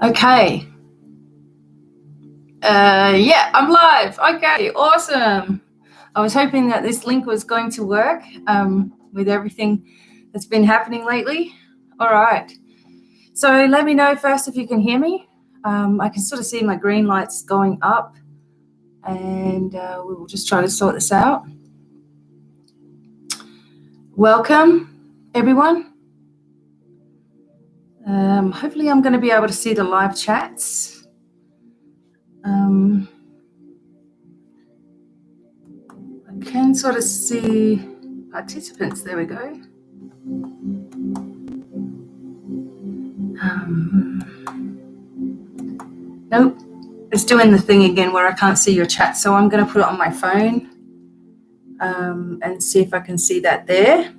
Okay. Yeah, I'm live. Okay, awesome. I was hoping that this link was going to work with everything that's been happening lately. All right. So let me know first if you can hear me. I can sort of see my green lights going up, and we will just try to sort this out. Welcome, everyone. Hopefully I'm going to be able to see the live chats. I can sort of see participants. There we go. Nope, it's doing the thing again where I can't see your chat. So I'm going to put it on my phone and see if I can see that there.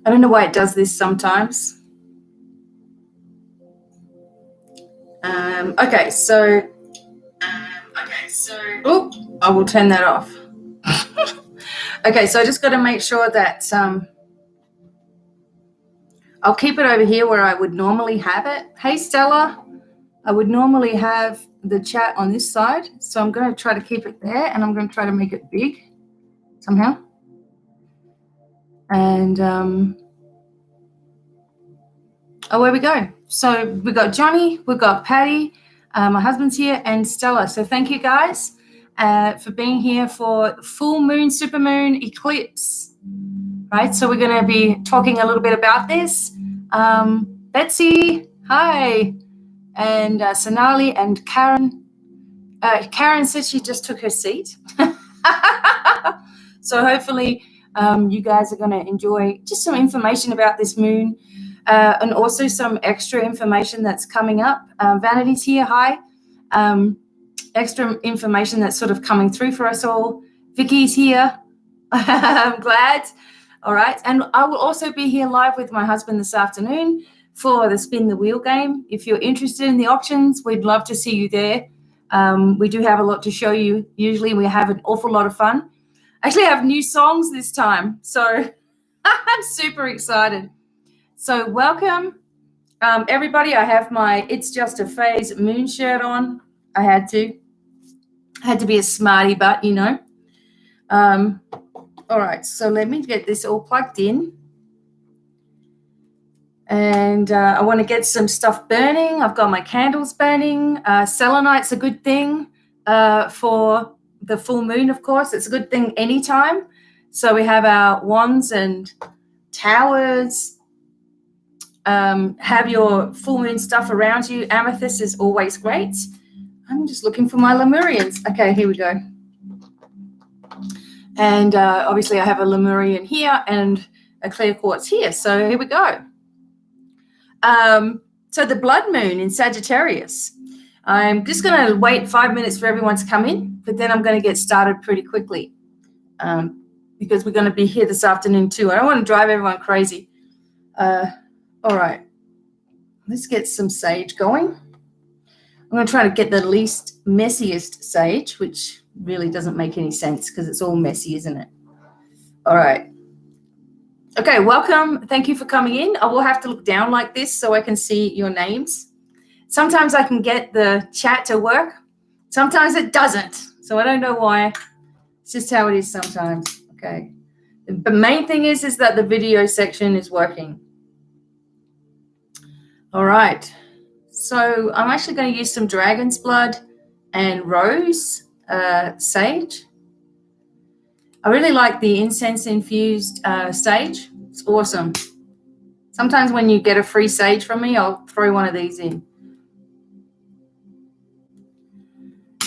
I don't know why it does this sometimes. Okay, so oh, I will turn that off. Okay, so I just got to make sure that I'll keep it over here where I would normally have it. Hey, Stella, I would normally have the chat on this side, so I'm going to try to keep it there, and I'm going to try to make it big somehow. And oh, where we go. So we've got Johnny, we've got Patty, my husband's here, and Stella. So thank you guys for being here for full moon, supermoon, eclipse, right? So we're going to be talking a little bit about this. Betsy, hi, and Sonali and Karen. Karen said she just took her seat. So hopefully you guys are going to enjoy just some information about this moon. And also some extra information that's coming up. Vanity's here, hi. Extra information that's sort of coming through for us all. Vicky's here, I'm glad. All right, and I will also be here live with my husband this afternoon for the Spin the Wheel game. If you're interested in the auctions, we'd love to see you there. We do have a lot to show you. Usually we have an awful lot of fun. Actually, I have new songs this time, so I'm super excited. So welcome, everybody. I have my It's Just a Phase moon shirt on. I had to be a smarty butt, you know. All right, so let me get this all plugged in. And I want to get some stuff burning. I've got my candles burning. Selenite's a good thing for the full moon, of course. It's a good thing anytime. So we have our wands and towers. Have your full moon stuff around you. Amethyst is always great. I'm just looking for my Lemurians. Okay, here we go. And obviously I have a Lemurian here and a clear quartz here. So here we go. So the blood moon in Sagittarius. I'm just going to wait 5 minutes for everyone to come in, but then I'm going to get started pretty quickly because we're going to be here this afternoon too. I don't want to drive everyone crazy. All right, let's get some sage going. I'm going to try to get the least messiest sage, which really doesn't make any sense because it's all messy, isn't it? All right. Okay, welcome. Thank you for coming in. I will have to look down like this so I can see your names. Sometimes I can get the chat to work. Sometimes it doesn't. So I don't know why. It's just how it is sometimes. Okay. The main thing is that the video section is working. All right. So I'm actually going to use some dragon's blood and rose sage. I really like the incense-infused sage. It's awesome. Sometimes when you get a free sage from me, I'll throw one of these in.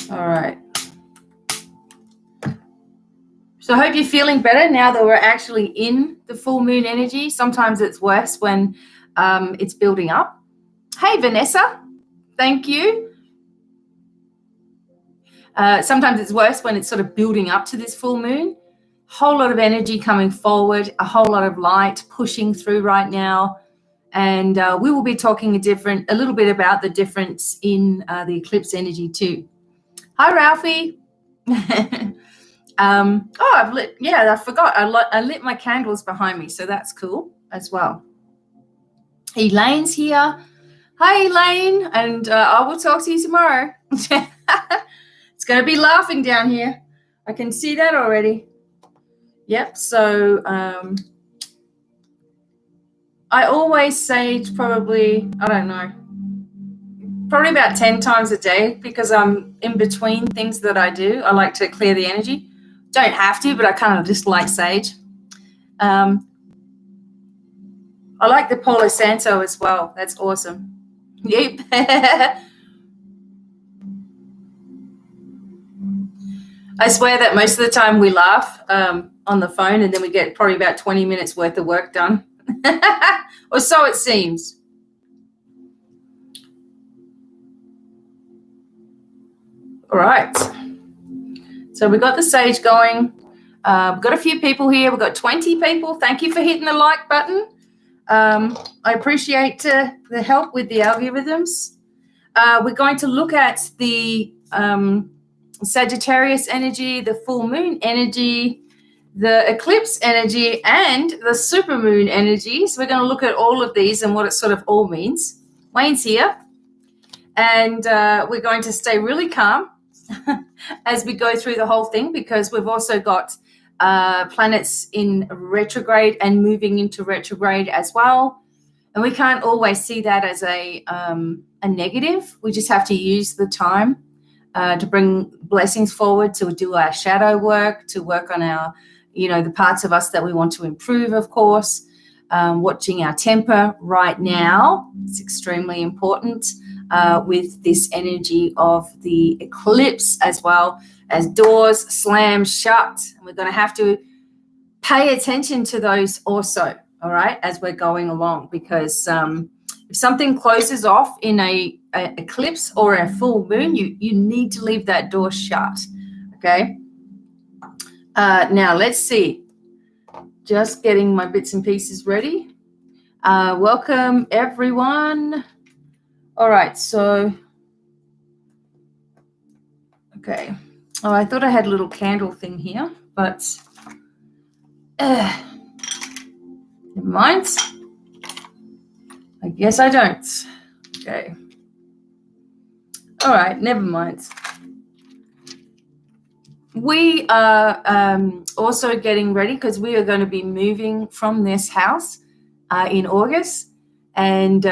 All right. So I hope you're feeling better now that we're actually in the full moon energy. Sometimes it's worse when it's building up. Hey, Vanessa. Thank you. Sometimes it's worse when it's sort of building up to this full moon. Whole lot of energy coming forward, a whole lot of light pushing through right now. And we will be talking a little bit about the difference in the eclipse energy too. Hi, Ralphie. I forgot. I lit my candles behind me, so that's cool as well. Elaine's here. Hi, Elaine, and I will talk to you tomorrow. It's going to be laughing down here. I can see that already. Yep, so I always sage probably, I don't know, probably about 10 times a day because I'm in between things that I do. I like to clear the energy. Don't have to, but I kind of just like sage. I like the Palo Santo as well. That's awesome. Yep. I swear that most of the time we laugh on the phone and then we get probably about 20 minutes worth of work done. Or so it seems. All right. So we got the sage going. We've got a few people here. We've got 20 people. Thank you for hitting the like button. I appreciate the help with the algorithms. We're going to look at the Sagittarius energy, the full moon energy, the eclipse energy, and the supermoon energy. So we're going to look at all of these and what it sort of all means. Wayne's here. And we're going to stay really calm as we go through the whole thing because we've also got planets in retrograde and moving into retrograde as well. And we can't always see that as a negative. We just have to use the time to bring blessings forward, to do our shadow work, to work on our, the parts of us that we want to improve, of course. Watching our temper right now is extremely important with this energy of the eclipse, as well as doors slam shut. And we're going to have to pay attention to those also, all right, as we're going along, because if something closes off in a eclipse or a full moon, you need to leave that door shut, okay? Now, let's see. Just getting my bits and pieces ready. Welcome, everyone. All right, so, okay. Oh, I thought I had a little candle thing here, but never mind. I guess I don't. Okay. All right, never mind. We are also getting ready because we are going to be moving from this house in August and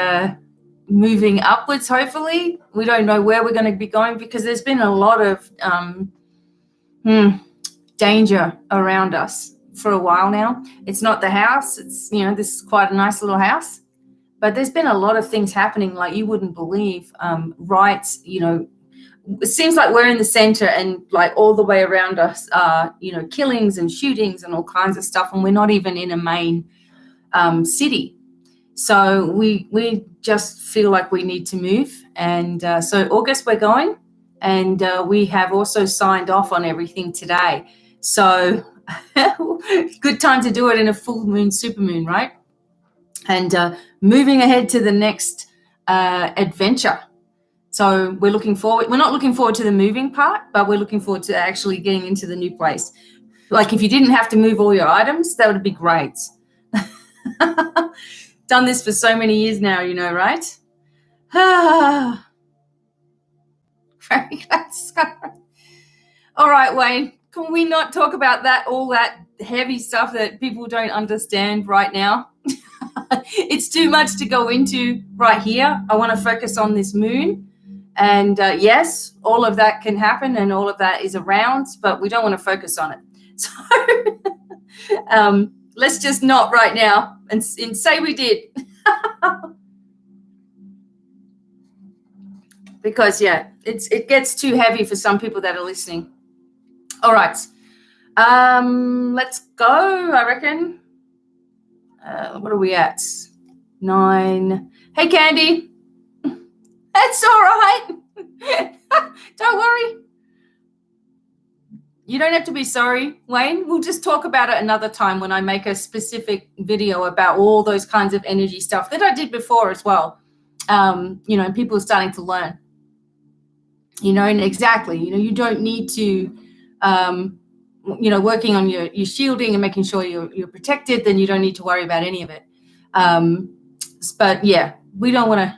moving upwards, hopefully. We don't know where we're going to be going because there's been a lot of danger around us for a while now. It's not the house. It's, this is quite a nice little house. But there's been a lot of things happening like you wouldn't believe. Riots, it seems like we're in the center and like all the way around us are, killings and shootings and all kinds of stuff. And we're not even in a main city. So we just feel like we need to move. And so August we're going. And we have also signed off on everything today. So good time to do it in a full moon, supermoon, right? And moving ahead to the next adventure. So we're looking forward. We're not looking forward to the moving part, but we're looking forward to actually getting into the new place. Like if you didn't have to move all your items, that would be great. Done this for so many years now, right? Very good. All right, Wayne, can we not talk about that, all that heavy stuff that people don't understand right now? It's too much to go into right here. I want to focus on this moon. And yes, all of that can happen and all of that is around, but we don't want to focus on it. So let's just not right now and say we did. Because, yeah, it gets too heavy for some people that are listening. All right. Let's go, I reckon. What are we at? 9. Hey, Candy. That's all right. Don't worry. You don't have to be sorry, Wayne. We'll just talk about it another time when I make a specific video about all those kinds of energy stuff that I did before as well. People are starting to learn. And exactly, you don't need to, working on your shielding and making sure you're protected, then you don't need to worry about any of it. But yeah, we don't want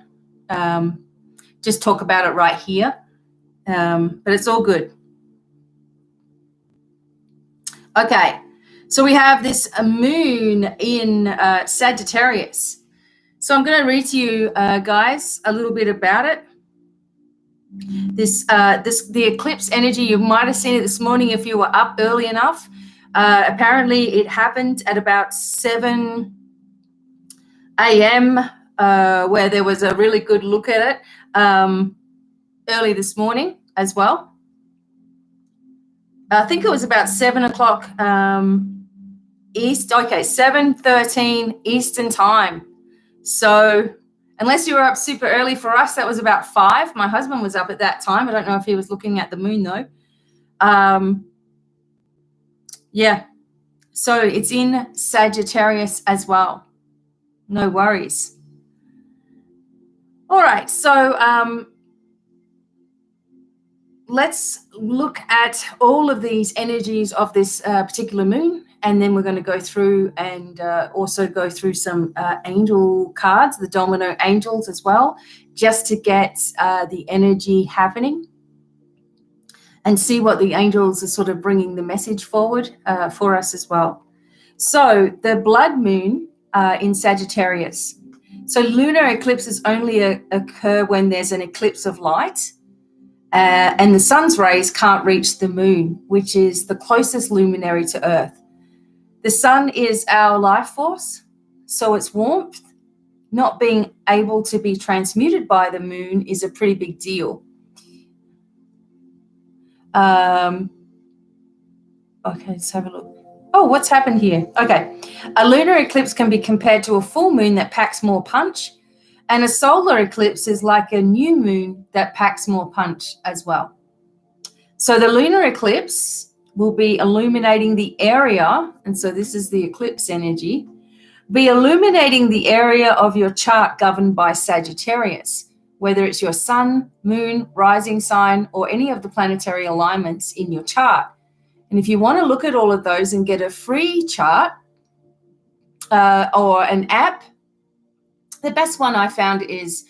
to just talk about it right here. But it's all good. Okay, so we have this Moon in Sagittarius. So I'm going to read to you guys a little bit about it. The eclipse energy, you might have seen it this morning if you were up early enough. Apparently it happened at about 7 a.m. Where there was a really good look at it early this morning as well. I think it was about 7 o'clock East. Okay, 7:13 Eastern time. So unless you were up super early, for us, that was about 5. My husband was up at that time. I don't know if he was looking at the moon, though. Yeah. So it's in Sagittarius as well. No worries. All right. So let's look at all of these energies of this particular moon. And then we're going to go through and also go through some angel cards, the domino angels as well, just to get the energy happening and see what the angels are sort of bringing the message forward for us as well. So the blood moon in Sagittarius. So lunar eclipses only occur when there's an eclipse of light and the sun's rays can't reach the moon, which is the closest luminary to Earth. The sun is our life force, so its warmth not being able to be transmuted by the moon is a pretty big deal. Okay, let's have a look. Oh, what's happened here? Okay, a lunar eclipse can be compared to a full moon that packs more punch, and a solar eclipse is like a new moon that packs more punch as well. So the lunar eclipse will be illuminating the area, and so this is the eclipse energy, be illuminating the area of your chart governed by Sagittarius, whether it's your sun, moon, rising sign, or any of the planetary alignments in your chart. And if you want to look at all of those and get a free chart or an app, the best one I found is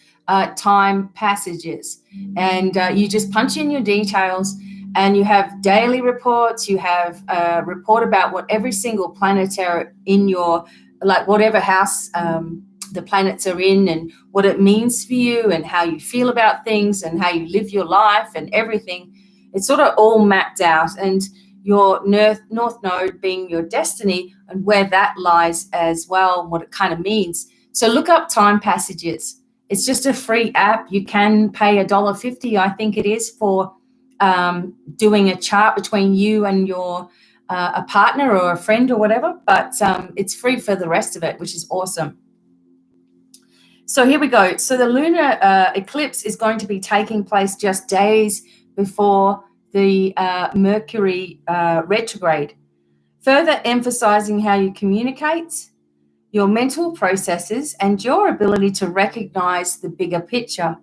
Time Passages. And you just punch in your details, and you have daily reports. You have a report about what every single planet are in your, like whatever house the planets are in, and what it means for you, and how you feel about things, and how you live your life, and everything. It's sort of all mapped out, and your north node being your destiny and where that lies as well, what it kind of means. So look up Time Passages. It's just a free app. You can pay $1.50, I think it is, for doing a chart between you and your a partner or a friend or whatever, but it's free for the rest of it, which is awesome. So here we go. So the lunar eclipse is going to be taking place just days before the Mercury retrograde, further emphasizing how you communicate, your mental processes, and your ability to recognize the bigger picture.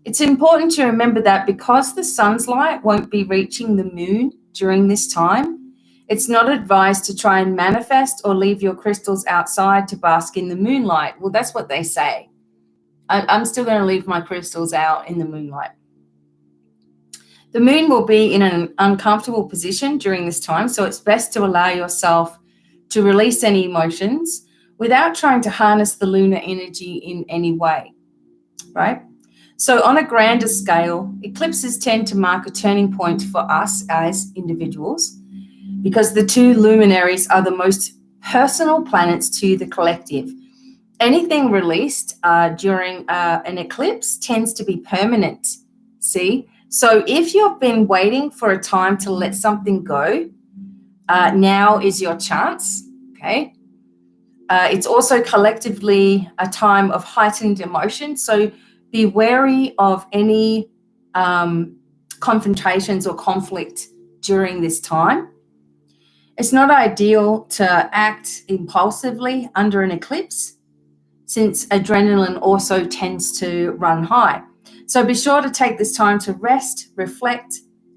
It's important to remember that because the sun's light won't be reaching the moon during this time, it's not advised to try and manifest or leave your crystals outside to bask in the moonlight. Well, that's what they say. I'm still going to leave my crystals out in the moonlight. The moon will be in an uncomfortable position during this time, so it's best to allow yourself to release any emotions without trying to harness the lunar energy in any way, right? So on a grander scale, eclipses tend to mark a turning point for us as individuals because the two luminaries are the most personal planets to the collective. Anything released during an eclipse tends to be permanent, see? So if you've been waiting for a time to let something go, now is your chance, okay? It's also collectively a time of heightened emotion, so be wary of any confrontations or conflict during this time. It's not ideal to act impulsively under an eclipse since adrenaline also tends to run high. So be sure to take this time to rest, reflect,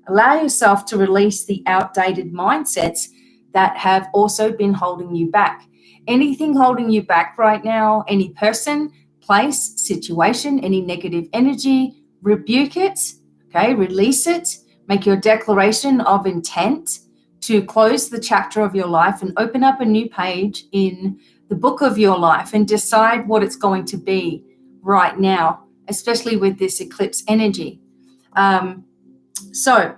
allow yourself to release the outdated mindsets that have also been holding you back. Anything holding you back right now, any person, place, situation, any negative energy, rebuke it, okay, release it, make your declaration of intent to close the chapter of your life and open up a new page in the book of your life and decide what it's going to be right now, especially with this eclipse energy. So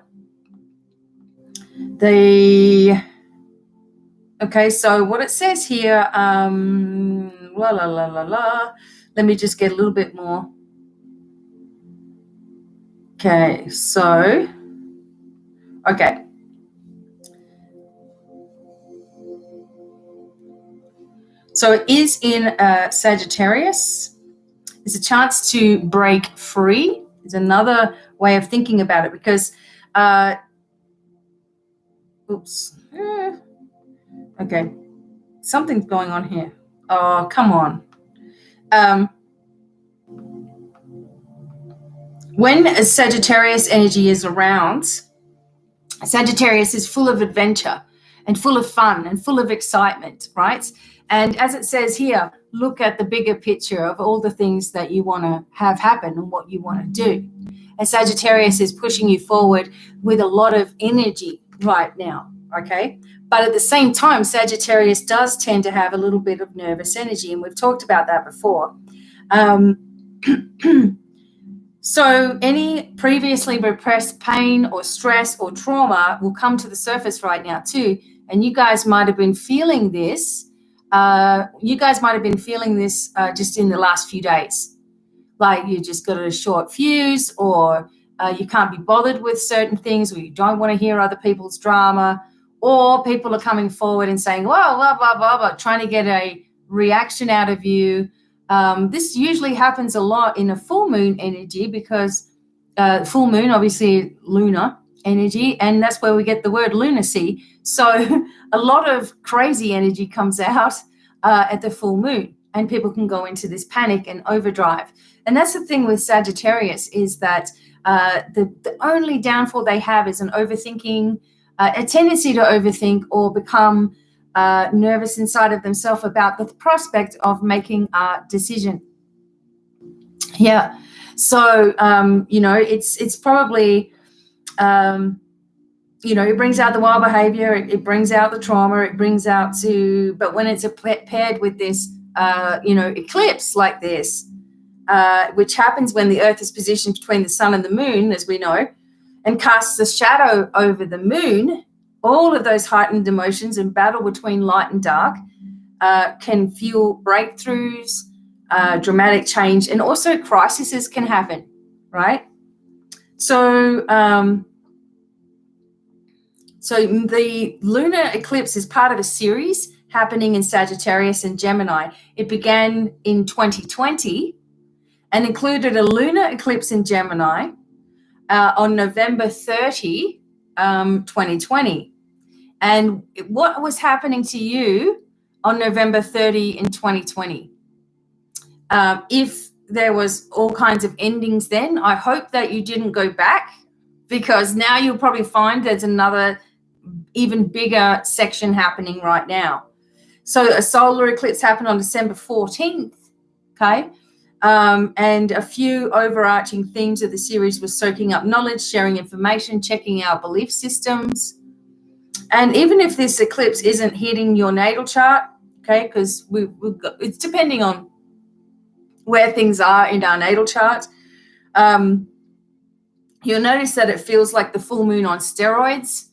what it says here, let me just get a little bit more. Okay, so it is in Sagittarius. There's a chance to break free. There's another way of thinking about it because, okay, something's going on here. Oh, come on. When a Sagittarius energy is around, Sagittarius is full of adventure and full of fun and full of excitement, right? And as it says here, look at the bigger picture of all the things that you want to have happen and what you want to do. And Sagittarius is pushing you forward with a lot of energy right now, okay? But at the same time, Sagittarius does tend to have a little bit of nervous energy, and we've talked about that before. So any previously repressed pain or stress or trauma will come to the surface right now too. And you guys might have been feeling this. Just in the last few days. Like you just got a short fuse, or you can't be bothered with certain things, or you don't want to hear other people's drama, or people are coming forward and saying, well, blah, blah, blah, blah, trying to get a reaction out of you. This usually happens a lot in a full moon energy because full moon, obviously lunar energy, and that's where we get the word lunacy. So a lot of crazy energy comes out at the full moon, and people can go into this panic and overdrive. And that's the thing with Sagittarius, is that the only downfall they have is an overthinking, a tendency to overthink or become nervous inside of themselves about the prospect of making a decision. Yeah. So, it's probably, it brings out the wild behavior, it brings out the trauma, it brings out but when it's paired with this, eclipse like this, which happens when the earth is positioned between the sun and the moon, as we know, and casts a shadow over the moon, all of those heightened emotions and battle between light and dark can fuel breakthroughs, dramatic change, and also crises can happen, right? So the lunar eclipse is part of a series happening in Sagittarius and Gemini. It began in 2020 and included a lunar eclipse in Gemini on November 30, 2020. And what was happening to you on November 30 in 2020? If there was all kinds of endings then, I hope that you didn't go back, because now you'll probably find there's another even bigger section happening right now. So a solar eclipse happened on December 14th, okay? And a few overarching themes of the series were soaking up knowledge, sharing information, checking our belief systems. And even if this eclipse isn't hitting your natal chart, okay, because it's depending on where things are in our natal chart, you'll notice that it feels like the full moon on steroids,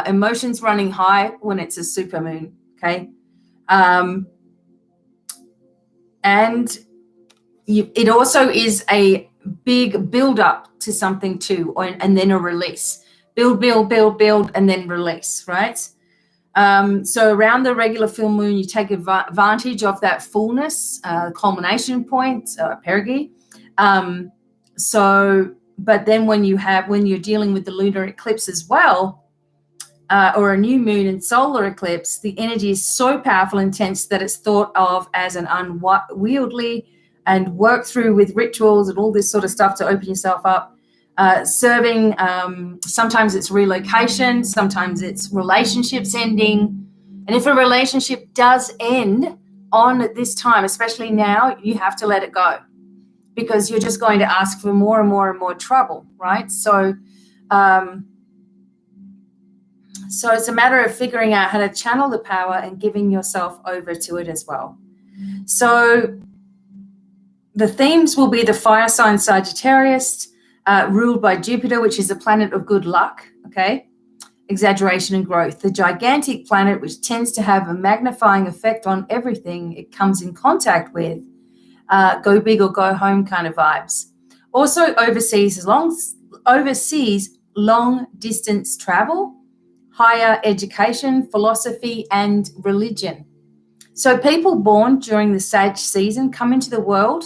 emotions running high when it's a super moon, okay? And it also is a big build-up to something too, and then a release. Build, and then release, right? So around the regular full moon, you take advantage of that fullness, culmination point, perigee. But then when you're dealing with the lunar eclipse as well, or a new moon and solar eclipse, the energy is so powerful, intense, that it's thought of as an unwieldy and worked through with rituals and all this sort of stuff to open yourself up. Serving, sometimes it's relocation, sometimes it's relationships ending, And if a relationship does end on this time, especially now, you have to let it go, because you're just going to ask for more and more and more trouble, right? So it's a matter of figuring out how to channel the power and giving yourself over to it as well. So the themes will be the fire sign Sagittarius, ruled by Jupiter, which is a planet of good luck, okay? Exaggeration and growth. The gigantic planet, which tends to have a magnifying effect on everything it comes in contact with. Go big or go home kind of vibes. Also overseas long distance travel, higher education, philosophy, and religion. So people born during the Sag season come into the world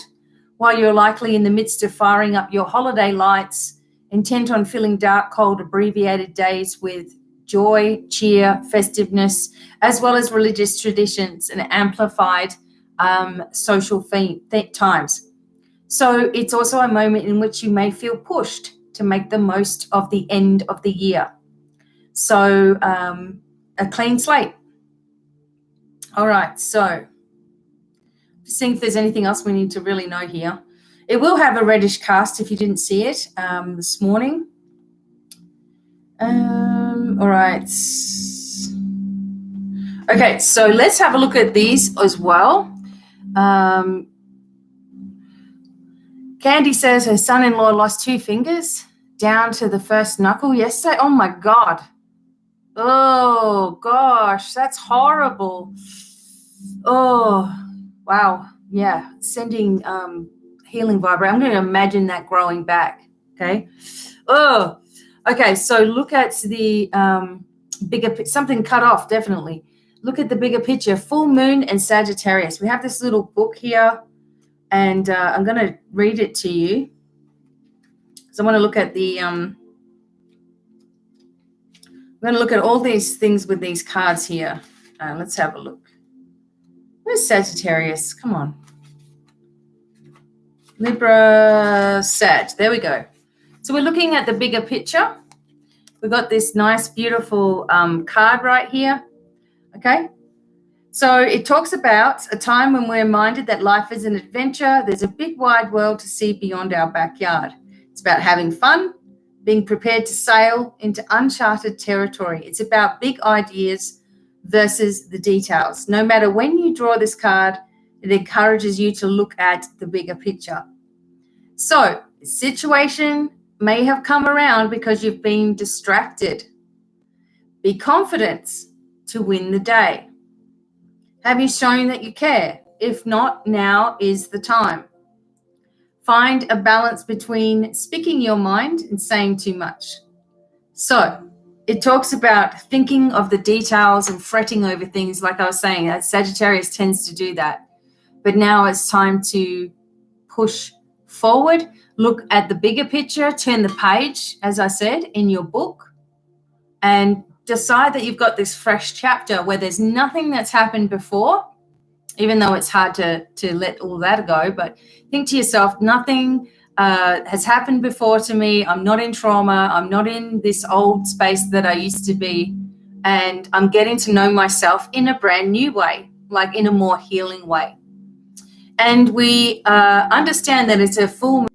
while you're likely in the midst of firing up your holiday lights, intent on filling dark, cold, abbreviated days with joy, cheer, festiveness, as well as religious traditions and amplified social times. So it's also a moment in which you may feel pushed to make the most of the end of the year. So a clean slate. All right, so just seeing if there's anything else we need to really know here. It will have a reddish cast if you didn't see it this morning. All right. Okay, so let's have a look at these as well. Candy says her son-in-law lost 2 fingers down to the first knuckle yesterday. Oh, my God. Oh, gosh, that's horrible. Oh, wow. Yeah, sending healing vibrate. I'm going to imagine that growing back, okay? Oh, okay, so look at the bigger, something cut off, definitely. Look at the bigger picture, full moon and Sagittarius. We have this little book here, and I'm going to read it to you. So I want to look at the, I'm going to look at all these things with these cards here. Let's have a look. Where's Sagittarius? Come on. Libra, Sag. There we go. So we're looking at the bigger picture. We've got this nice, beautiful card right here. Okay. So it talks about a time when we're reminded that life is an adventure. There's a big, wide world to see beyond our backyard. It's about having fun, being prepared to sail into uncharted territory. It's about big ideas versus the details. No matter when you draw this card, it encourages you to look at the bigger picture. So, the situation may have come around because you've been distracted. Be confident to win the day. Have you shown that you care? If not, now is the time. Find a balance between speaking your mind and saying too much. So, it talks about thinking of the details and fretting over things, like I was saying, that Sagittarius tends to do that. But now it's time to push forward, look at the bigger picture, turn the page, as I said, in your book, and decide that you've got this fresh chapter where there's nothing that's happened before, even though it's hard to let all that go. But think to yourself, nothing has happened before to me. I'm not in trauma. I'm not in this old space that I used to be. And I'm getting to know myself in a brand new way, like in a more healing way. And we understand that it's a full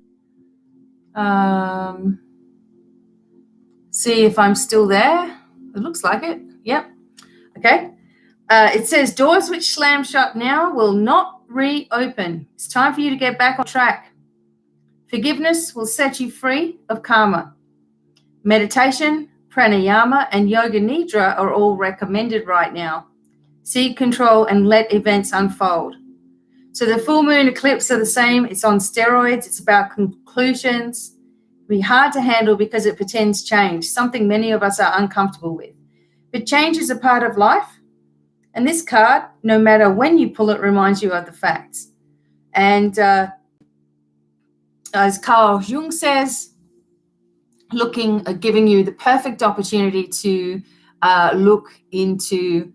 see if I'm still there. It looks like it. Yep. Okay. It says doors which slam shut now will not reopen. It's time for you to get back on track. Forgiveness will set you free of karma. Meditation, pranayama, and yoga nidra are all recommended right now. Seek control and let events unfold. So the full moon eclipse are the same. It's on steroids. It's about conclusions. It'll be hard to handle because it pretends change, something many of us are uncomfortable with. But change is a part of life. And this card, no matter when you pull it, reminds you of the facts. And as Carl Jung says, giving you the perfect opportunity to look into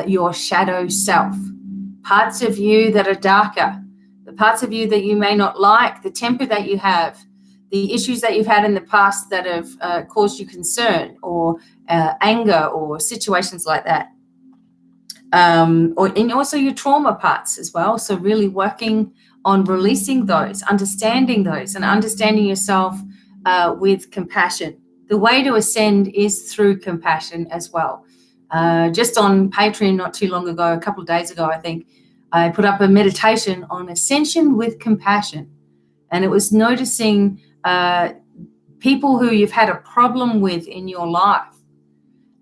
your shadow self. Parts of you that are darker, the parts of you that you may not like, the temper that you have, the issues that you've had in the past that have caused you concern or anger or situations like that. and also your trauma parts as well. So really working on releasing those, understanding those, and understanding yourself with compassion. The way to ascend is through compassion as well. Just on Patreon not too long ago, a couple of days ago, I think, I put up a meditation on ascension with compassion. And it was noticing people who you've had a problem with in your life,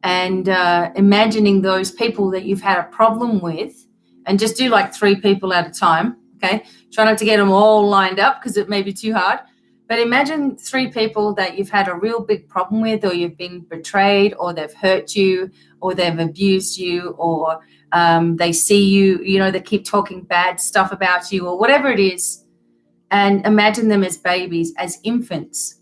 and imagining those people that you've had a problem with, and just do like 3 people at a time, okay? Try not to get them all lined up because it may be too hard. But imagine 3 people that you've had a real big problem with, or you've been betrayed, or they've hurt you, or they've abused you, or they see you, they keep talking bad stuff about you, or whatever it is. And imagine them as babies, as infants.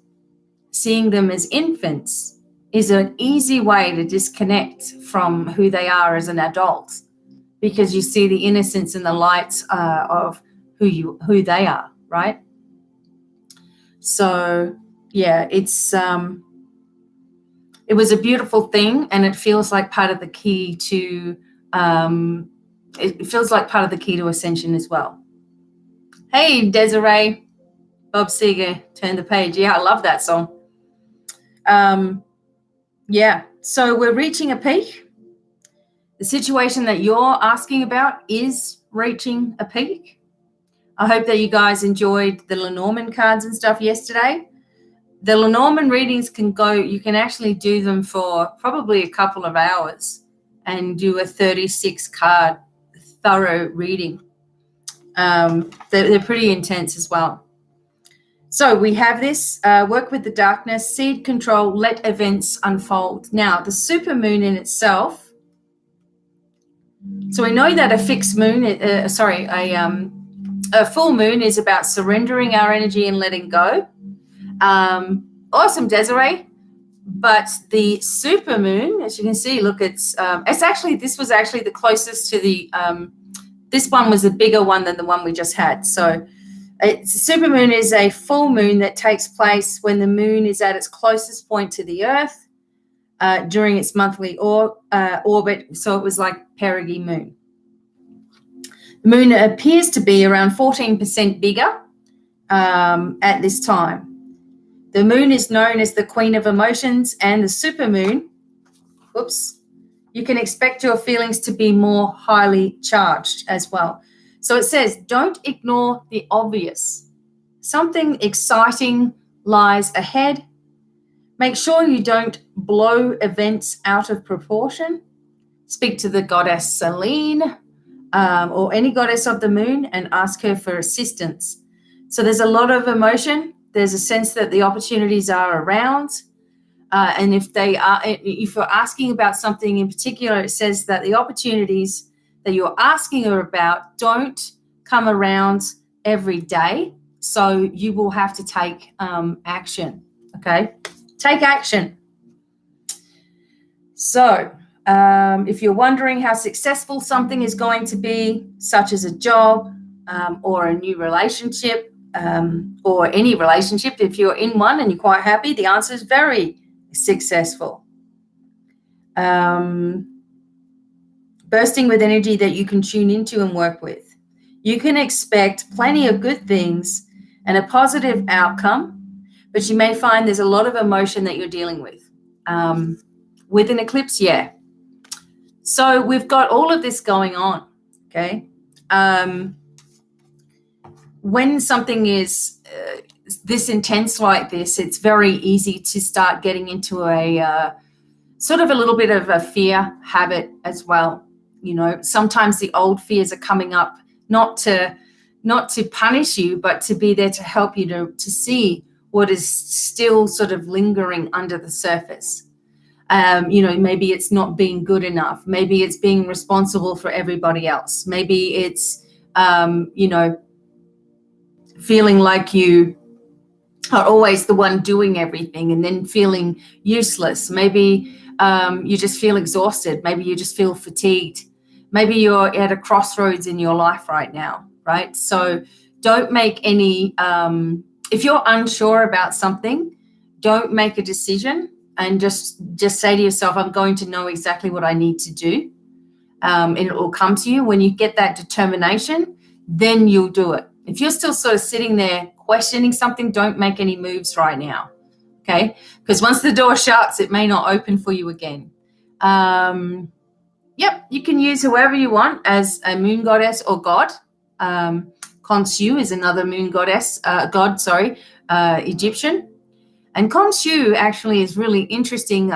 Seeing them as infants is an easy way to disconnect from who they are as an adult, because you see the innocence and the light of who they are, right? So yeah, it was a beautiful thing, and it feels like part of the key to ascension as well. Hey, Desiree, Bob Seger, Turn the Page. Yeah, I love that song. Yeah, so we're reaching a peak. The situation that you're asking about is reaching a peak. I hope that you guys enjoyed the Lenormand cards and stuff yesterday. The Lenormand readings you can actually do them for probably a couple of hours and do a 36 card thorough reading. They're pretty intense as well. So we have this, work with the darkness, seed control, let events unfold. Now, the supermoon in itself, so we know that a fixed moon, a full moon is about surrendering our energy and letting go. Awesome, Desiree. But the supermoon, as you can see, look, this was actually the closest to the, this one was a bigger one than the one we just had. So supermoon is a full moon that takes place when the moon is at its closest point to the earth during its monthly orbit. So it was like perigee moon. The moon appears to be around 14% bigger at this time. The moon is known as the queen of emotions, and the supermoon, you can expect your feelings to be more highly charged as well. So it says, don't ignore the obvious. Something exciting lies ahead. Make sure you don't blow events out of proportion. Speak to the goddess Selene or any goddess of the moon and ask her for assistance. So there's a lot of emotion. There's a sense that the opportunities are around. And if you're asking about something in particular, it says that the opportunities that you're asking her about don't come around every day. So you will have to take action, okay? Take action. So if you're wondering how successful something is going to be, such as a job or a new relationship or any relationship, if you're in one and you're quite happy, the answer is very successful. Bursting with energy that you can tune into and work with. You can expect plenty of good things and a positive outcome, but you may find there's a lot of emotion that you're dealing with. With an eclipse, yeah. So we've got all of this going on, okay? When something is this intense like this, it's very easy to start getting into a sort of a little bit of a fear habit as well. Sometimes the old fears are coming up, not to punish you, but to be there to help you to see what is still sort of lingering under the surface. Maybe it's not being good enough. Maybe it's being responsible for everybody else. Maybe it's, feeling like you are always the one doing everything and then feeling useless. Maybe you just feel exhausted. Maybe you just feel fatigued. Maybe you're at a crossroads in your life right now, right? So don't make any, if you're unsure about something, don't make a decision and just say to yourself, I'm going to know exactly what I need to do. and it will come to you. When you get that determination, then you'll do it. If you're still sort of sitting there questioning something, don't make any moves right now, okay? Because once the door shuts, it may not open for you again. Yep, you can use whoever you want as a moon goddess or god. Khonshu is another moon goddess, Egyptian. And Khonshu actually is really interesting,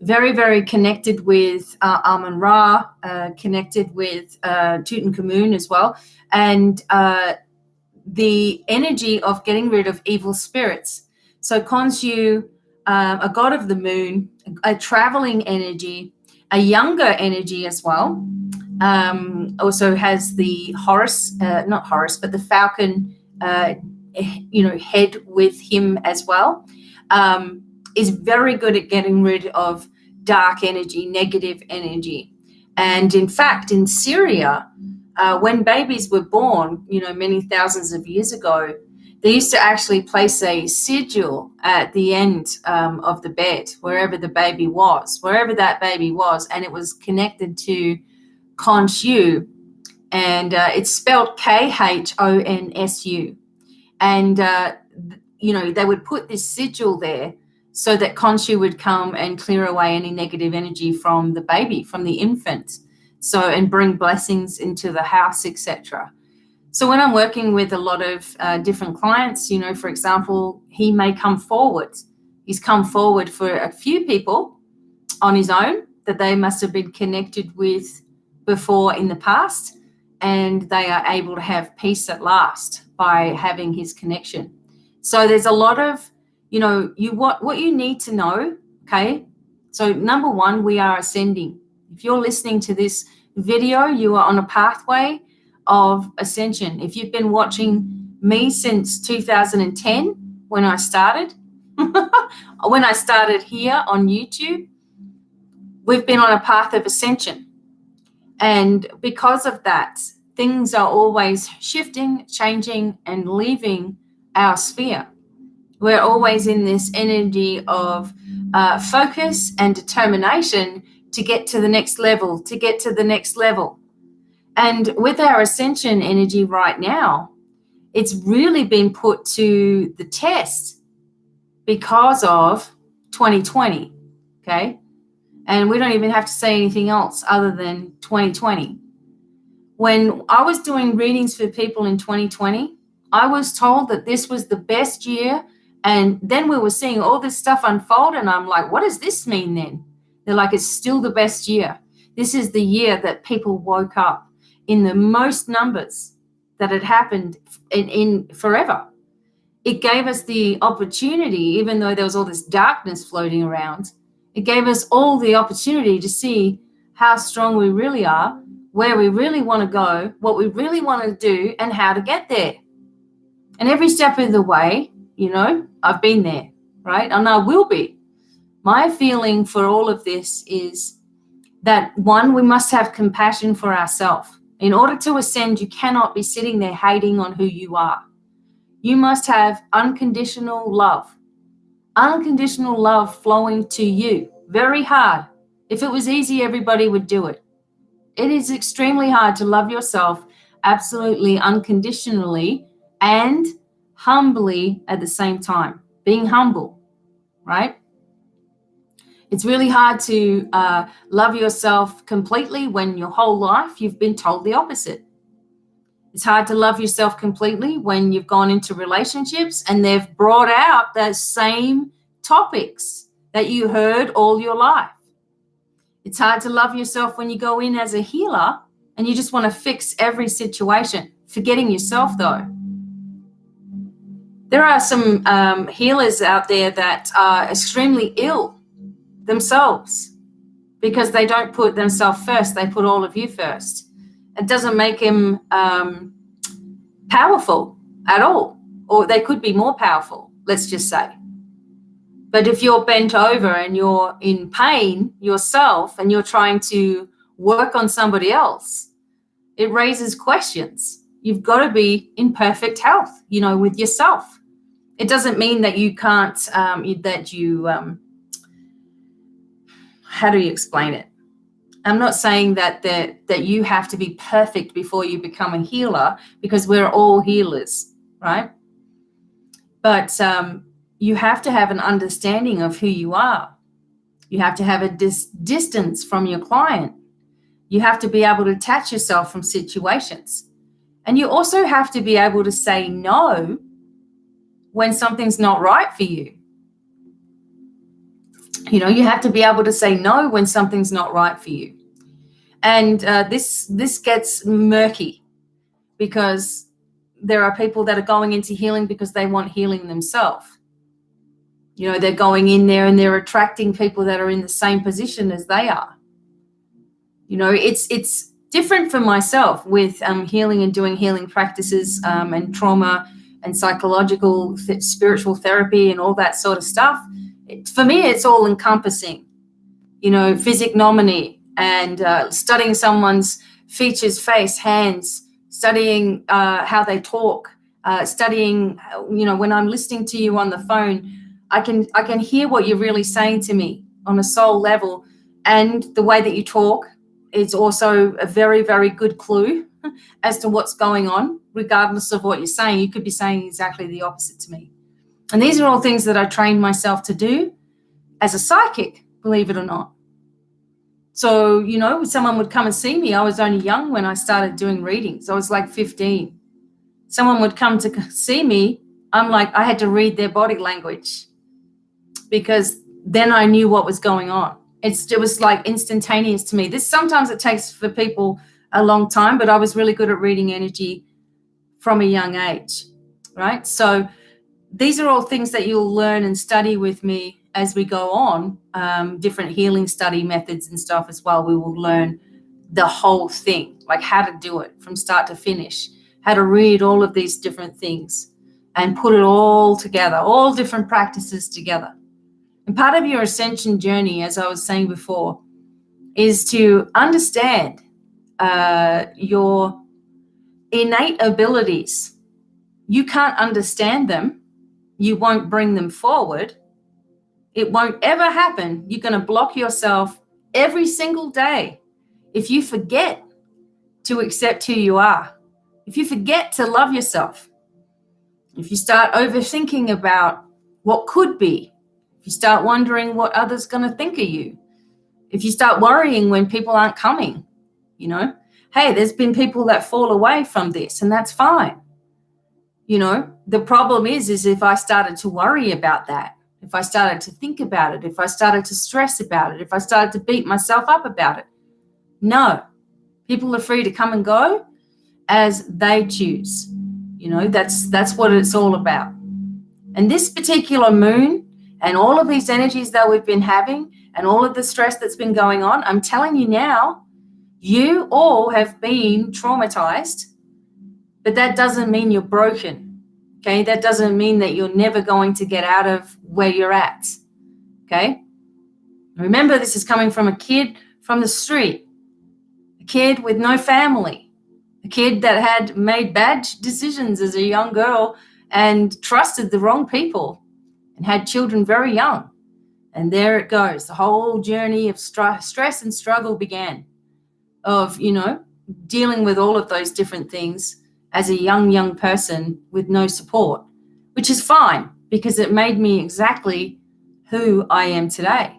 very, very connected with Amun-Ra, connected with Tutankhamun as well, and the energy of getting rid of evil spirits. So Khonshu, a god of the moon, a traveling energy, a younger energy as well, also has the the falcon, head with him as well, is very good at getting rid of dark energy, negative energy. And in fact, in Syria, when babies were born, many thousands of years ago, they used to actually place a sigil at the end of the bed, wherever that baby was, and it was connected to Khonshu, and it's spelled Khonsu. And, they would put this sigil there so that Khonshu would come and clear away any negative energy from the baby, from the infant, and bring blessings into the house, etc. So when I'm working with a lot of different clients, for example, he may come forward. He's come forward for a few people on his own that they must have been connected with before in the past, and they are able to have peace at last by having his connection. So there's a lot of, what you need to know, okay? So number one, we are ascending. If you're listening to this video, you are on a pathway of ascension. If you've been watching me since 2010, when I started, here on YouTube, we've been on a path of ascension. And because of that, things are always shifting, changing, and leaving our sphere. We're always in this energy of focus and determination to get to the next level, And with our ascension energy right now, it's really been put to the test because of 2020, okay? And we don't even have to say anything else other than 2020. When I was doing readings for people in 2020, I was told that this was the best year. And then we were seeing all this stuff unfold. And I'm like, what does this mean then? They're like, it's still the best year. This is the year that people woke up in the most numbers that had happened in forever. It gave us the opportunity, even though there was all this darkness floating around, it gave us all the opportunity to see how strong we really are, where we really want to go, what we really want to do, and how to get there. And every step of the way, I've been there, right? And I will be. My feeling for all of this is that, one, we must have compassion for ourselves. In order to ascend, you cannot be sitting there hating on who you are. You must have unconditional love flowing to you. Very hard. If it was easy, everybody would do it. It is extremely hard to love yourself absolutely unconditionally and humbly at the same time. Being humble, right? It's really hard to love yourself completely when your whole life you've been told the opposite. It's hard to love yourself completely when you've gone into relationships and they've brought out those same topics that you heard all your life. It's hard to love yourself when you go in as a healer and you just want to fix every situation, forgetting yourself though. There are some healers out there that are extremely ill themselves because they don't put themselves first. They put all of you first. It doesn't make him powerful at all, or they could be more powerful, let's just say. But if you're bent over and you're in pain yourself and you're trying to work on somebody else, it raises questions. You've got to be in perfect health, with yourself. It doesn't mean that you can't, how do you explain it? I'm not saying that you have to be perfect before you become a healer, because we're all healers, right? But you have to have an understanding of who you are. You have to have a distance from your client. You have to be able to detach yourself from situations. And you also have to be able to say no when something's not right for you. You know, you have to be able to say no when something's not right for you. And this gets murky, because there are people that are going into healing because they want healing themselves. You know, they're going in there and they're attracting people that are in the same position as they are. You know, it's different for myself with healing and doing healing practices and trauma and psychological, spiritual therapy and all that sort of stuff. For me, it's all encompassing. You know, physiognomy and studying someone's features, face, hands, studying how they talk, studying, you know, when I'm listening to you on the phone, I can hear what you're really saying to me on a soul level. And the way that you talk is also a very, very good clue as to what's going on, regardless of what you're saying. You could be saying exactly the opposite to me. And these are all things that I trained myself to do as a psychic, believe it or not. So, you know, someone would come and see me. I was only young when I started doing readings. I was like 15. Someone would come to see me. I'm like, I had to read their body language, because then I knew what was going on. It was like instantaneous to me. Sometimes it takes for people a long time, but I was really good at reading energy from a young age, right? So these are all things that you'll learn and study with me as we go on, different healing study methods and stuff as well. We will learn the whole thing, like how to do it from start to finish, how to read all of these different things and put it all together, all different practices together. And part of your ascension journey, as I was saying before, is to understand your innate abilities. You can't understand them. You won't bring them forward. It won't ever happen. You're going to block yourself every single day if you forget to accept who you are, if you forget to love yourself, if you start overthinking about what could be, if you start wondering what others are going to think of you, if you start worrying when people aren't coming, you know, hey, there's been people that fall away from this, and that's fine. You know, the problem is if I started to worry about that, if I started to think about it, if I started to stress about it, if I started to beat myself up about it. No, people are free to come and go as they choose. You know, that's what it's all about. And this particular moon and all of these energies that we've been having and all of the stress that's been going on, I'm telling you now, you all have been traumatized, but that doesn't mean you're broken. Okay, that doesn't mean that you're never going to get out of where you're at. Okay, remember, this is coming from a kid from the street, a kid with no family, a kid that had made bad decisions as a young girl and trusted the wrong people and had children very young. And there it goes. The whole journey of stress and struggle began, of, you know, dealing with all of those different things as a young person with no support, which is fine, because it made me exactly who I am today,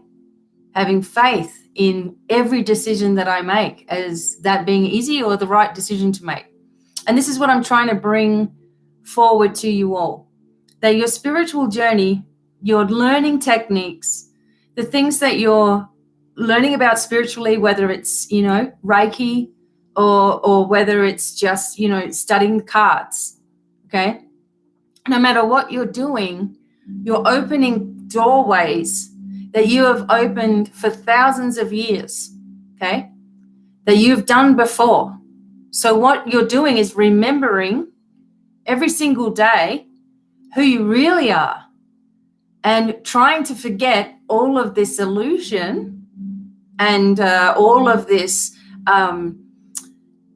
having faith in every decision that I make as that being easy or the right decision to make. And this is what I'm trying to bring forward to you all, that your spiritual journey, your learning techniques, the things that you're learning about spiritually, whether it's, you know, Reiki, or whether it's just, you know, studying the cards, okay? No matter what you're doing, you're opening doorways that you have opened for thousands of years, okay, that you've done before. So what you're doing is remembering every single day who you really are and trying to forget all of this illusion and all of this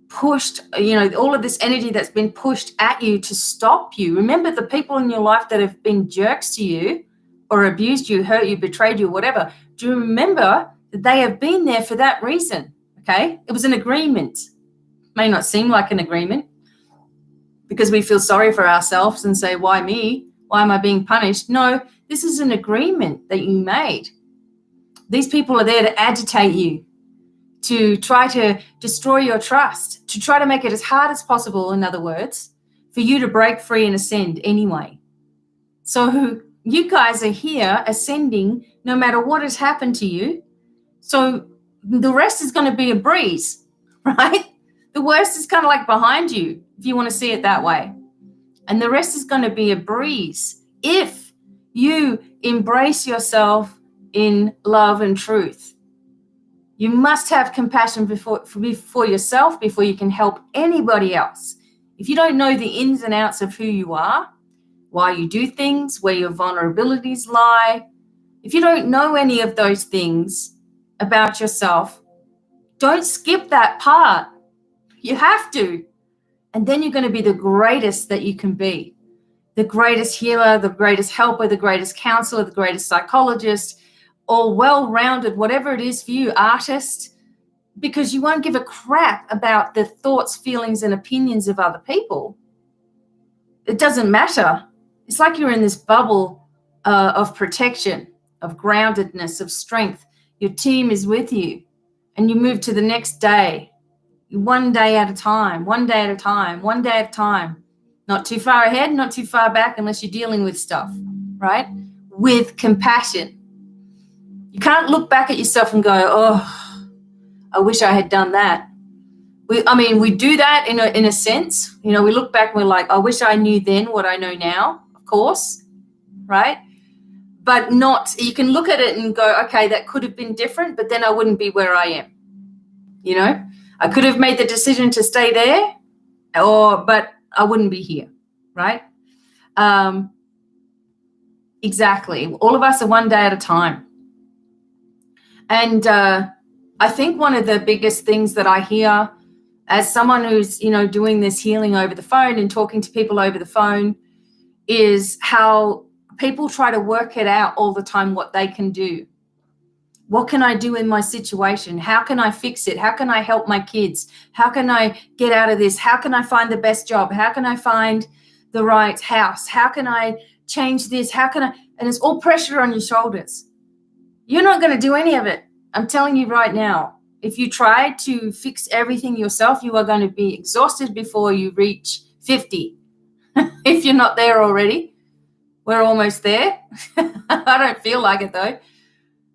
pushed, you know, all of this energy that's been pushed at you to stop you. Remember, the people in your life that have been jerks to you or abused you, hurt you, betrayed you, whatever, do you remember that they have been there for that reason? Okay? It was an agreement. May not seem like an agreement because we feel sorry for ourselves and say, why me? Why am I being punished? No, this is an agreement that you made. These people are there to agitate you, to try to destroy your trust, to try to make it as hard as possible, in other words, for you to break free and ascend anyway. So you guys are here ascending no matter what has happened to you. So the rest is going to be a breeze, right? The worst is kind of like behind you, if you want to see it that way. And the rest is going to be a breeze if you embrace yourself in love and truth. You must have compassion before yourself before you can help anybody else. If you don't know the ins and outs of who you are, why you do things, where your vulnerabilities lie, if you don't know any of those things about yourself, don't skip that part. You have to. And then you're going to be the greatest that you can be. The greatest healer, the greatest helper, the greatest counselor, the greatest psychologist, or well-rounded, whatever it is for you, artist, because you won't give a crap about the thoughts, feelings, and opinions of other people. It doesn't matter. It's like you're in this bubble of protection, of groundedness, of strength. Your team is with you, and you move to the next day, one day at a time, one day at a time, one day at a time. Not too far ahead, not too far back, unless you're dealing with stuff, right? With compassion. You can't look back at yourself and go, oh, I wish I had done that. We do that in a sense. You know, we look back and we're like, I wish I knew then what I know now, of course, right? But not, you can look at it and go, okay, that could have been different, but then I wouldn't be where I am. You know, I could have made the decision to stay there, but I wouldn't be here, right? Exactly. All of us are one day at a time. And I think one of the biggest things that I hear as someone who's, you know, doing this healing over the phone and talking to people over the phone is how people try to work it out all the time what they can do. What can I do in my situation? How can I fix it? How can I help my kids? How can I get out of this? How can I find the best job? How can I find the right house? How can I change this? And it's all pressure on your shoulders. You're not going to do any of it. I'm telling you right now. If you try to fix everything yourself, you are going to be exhausted before you reach 50. If you're not there already, we're almost there. I don't feel like it though.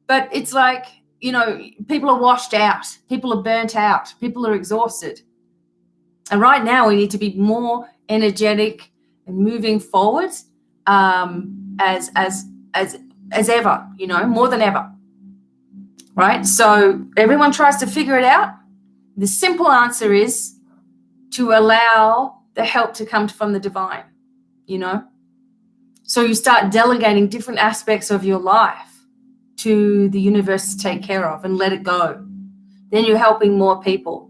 But it's like, you know, people are washed out. People are burnt out. People are exhausted. And right now we need to be more energetic and moving forward as ever, you know, more than ever. Right? So everyone tries to figure it out. The simple answer is to allow the help to come from the divine, you know. So you start delegating different aspects of your life to the universe to take care of and let it go. Then you're helping more people.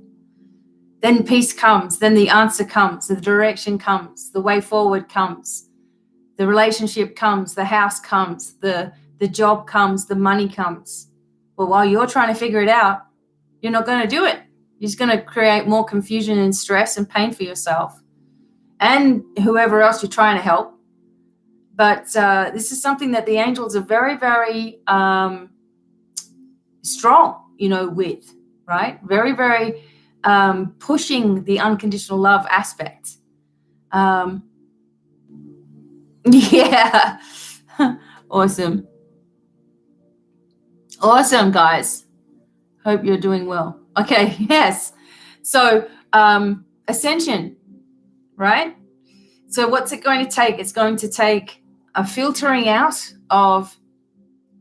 Then peace comes. Then the answer comes. The direction comes. The way forward comes. The relationship comes. The house comes. The job comes. The money comes. But while you're trying to figure it out, you're not going to do it. You're just going to create more confusion and stress and pain for yourself and whoever else you're trying to help. But this is something that the angels are very, very strong, you know, with, right? Very, very pushing the unconditional love aspect. Yeah. Awesome. Awesome, guys. Hope you're doing well. Okay, yes. So Ascension, right? So what's it going to take? It's going to take a filtering out of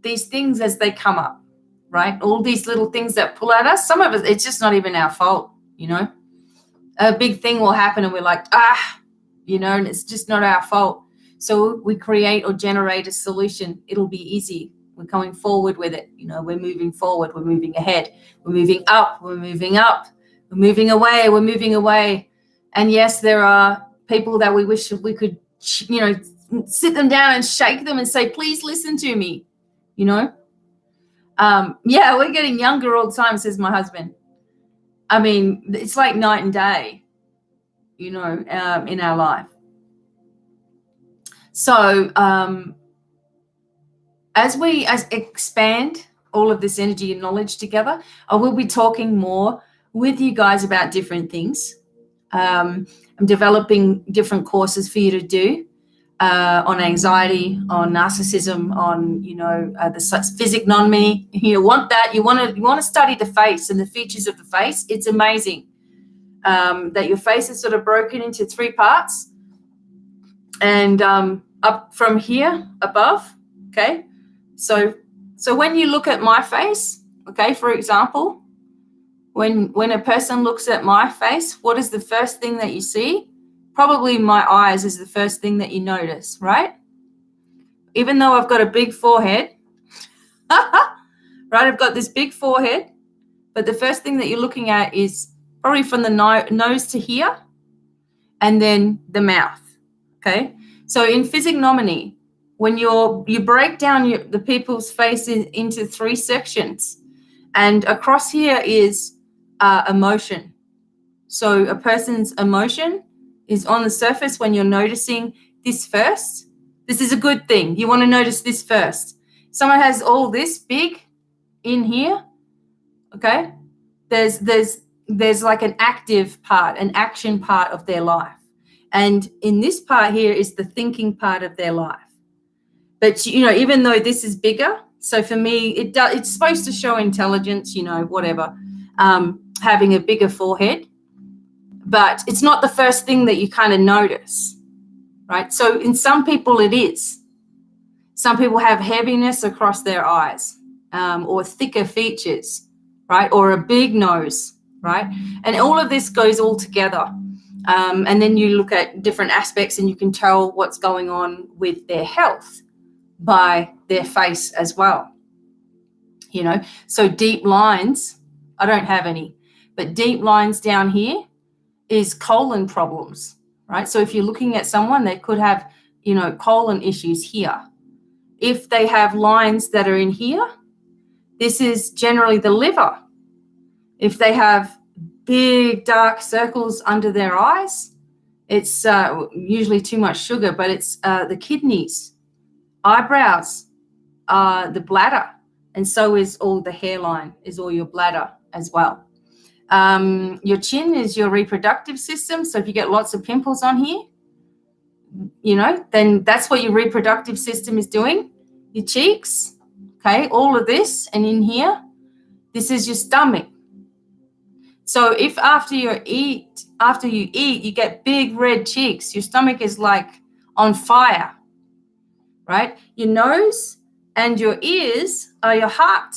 these things as they come up, right? All these little things that pull at us. Some of it, it's just not even our fault, you know. A big thing will happen and we're like, you know, and it's just not our fault. So we create or generate a solution. It'll be easy. We're going forward with it. You know, we're moving forward. We're moving ahead. We're moving up. We're moving up. We're moving away. We're moving away. And yes, there are people that we wish we could, you know, sit them down and shake them and say, please listen to me, you know. Yeah, we're getting younger all the time, says my husband. I mean, it's like night and day, in our life. So as we expand all of this energy and knowledge together, I will be talking more with you guys about different things. I'm developing different courses for you to do on anxiety, on narcissism, on the physiognomy. You want that. You want to study the face and the features of the face. It's amazing that your face is sort of broken into 3 parts, and up from here above. Okay, so when you look at my face, okay, for example. When a person looks at my face, what is the first thing that you see? Probably my eyes is the first thing that you notice, right? Even though I've got a big forehead, right? I've got this big forehead, but the first thing that you're looking at is probably from the nose to here, and then the mouth, okay? So in physiognomy, when you break down the people's faces into 3 sections, and across here is emotion. So a person's emotion is on the surface when you're noticing this first. This is a good thing. You want to notice this first. Someone has all this big in here, okay? There's like an active part, an action part of their life. And in this part here is the thinking part of their life. But, even though this is bigger, so for me, it's supposed to show intelligence, whatever, having a bigger forehead. But it's not the first thing that you kind of notice, right? So in some people it is. Some people have heaviness across their eyes, or thicker features, right? Or a big nose, right? And all of this goes all together. And then you look at different aspects and you can tell what's going on with their health by their face as well. So deep lines, I don't have any, but deep lines down here is colon problems, right? So if you're looking at someone, they could have, colon issues here. If they have lines that are in here, this is generally the liver. If they have big dark circles under their eyes, it's usually too much sugar, but it's the kidneys. Eyebrows are the bladder, and so is all the hairline, is all your bladder as well. Your chin is your reproductive system. So if you get lots of pimples on here, then that's what your reproductive system is doing. Your cheeks, okay, all of this, and in here, this is your stomach. So if after you eat, you get big red cheeks, your stomach is like on fire, right? Your nose and your ears are your heart.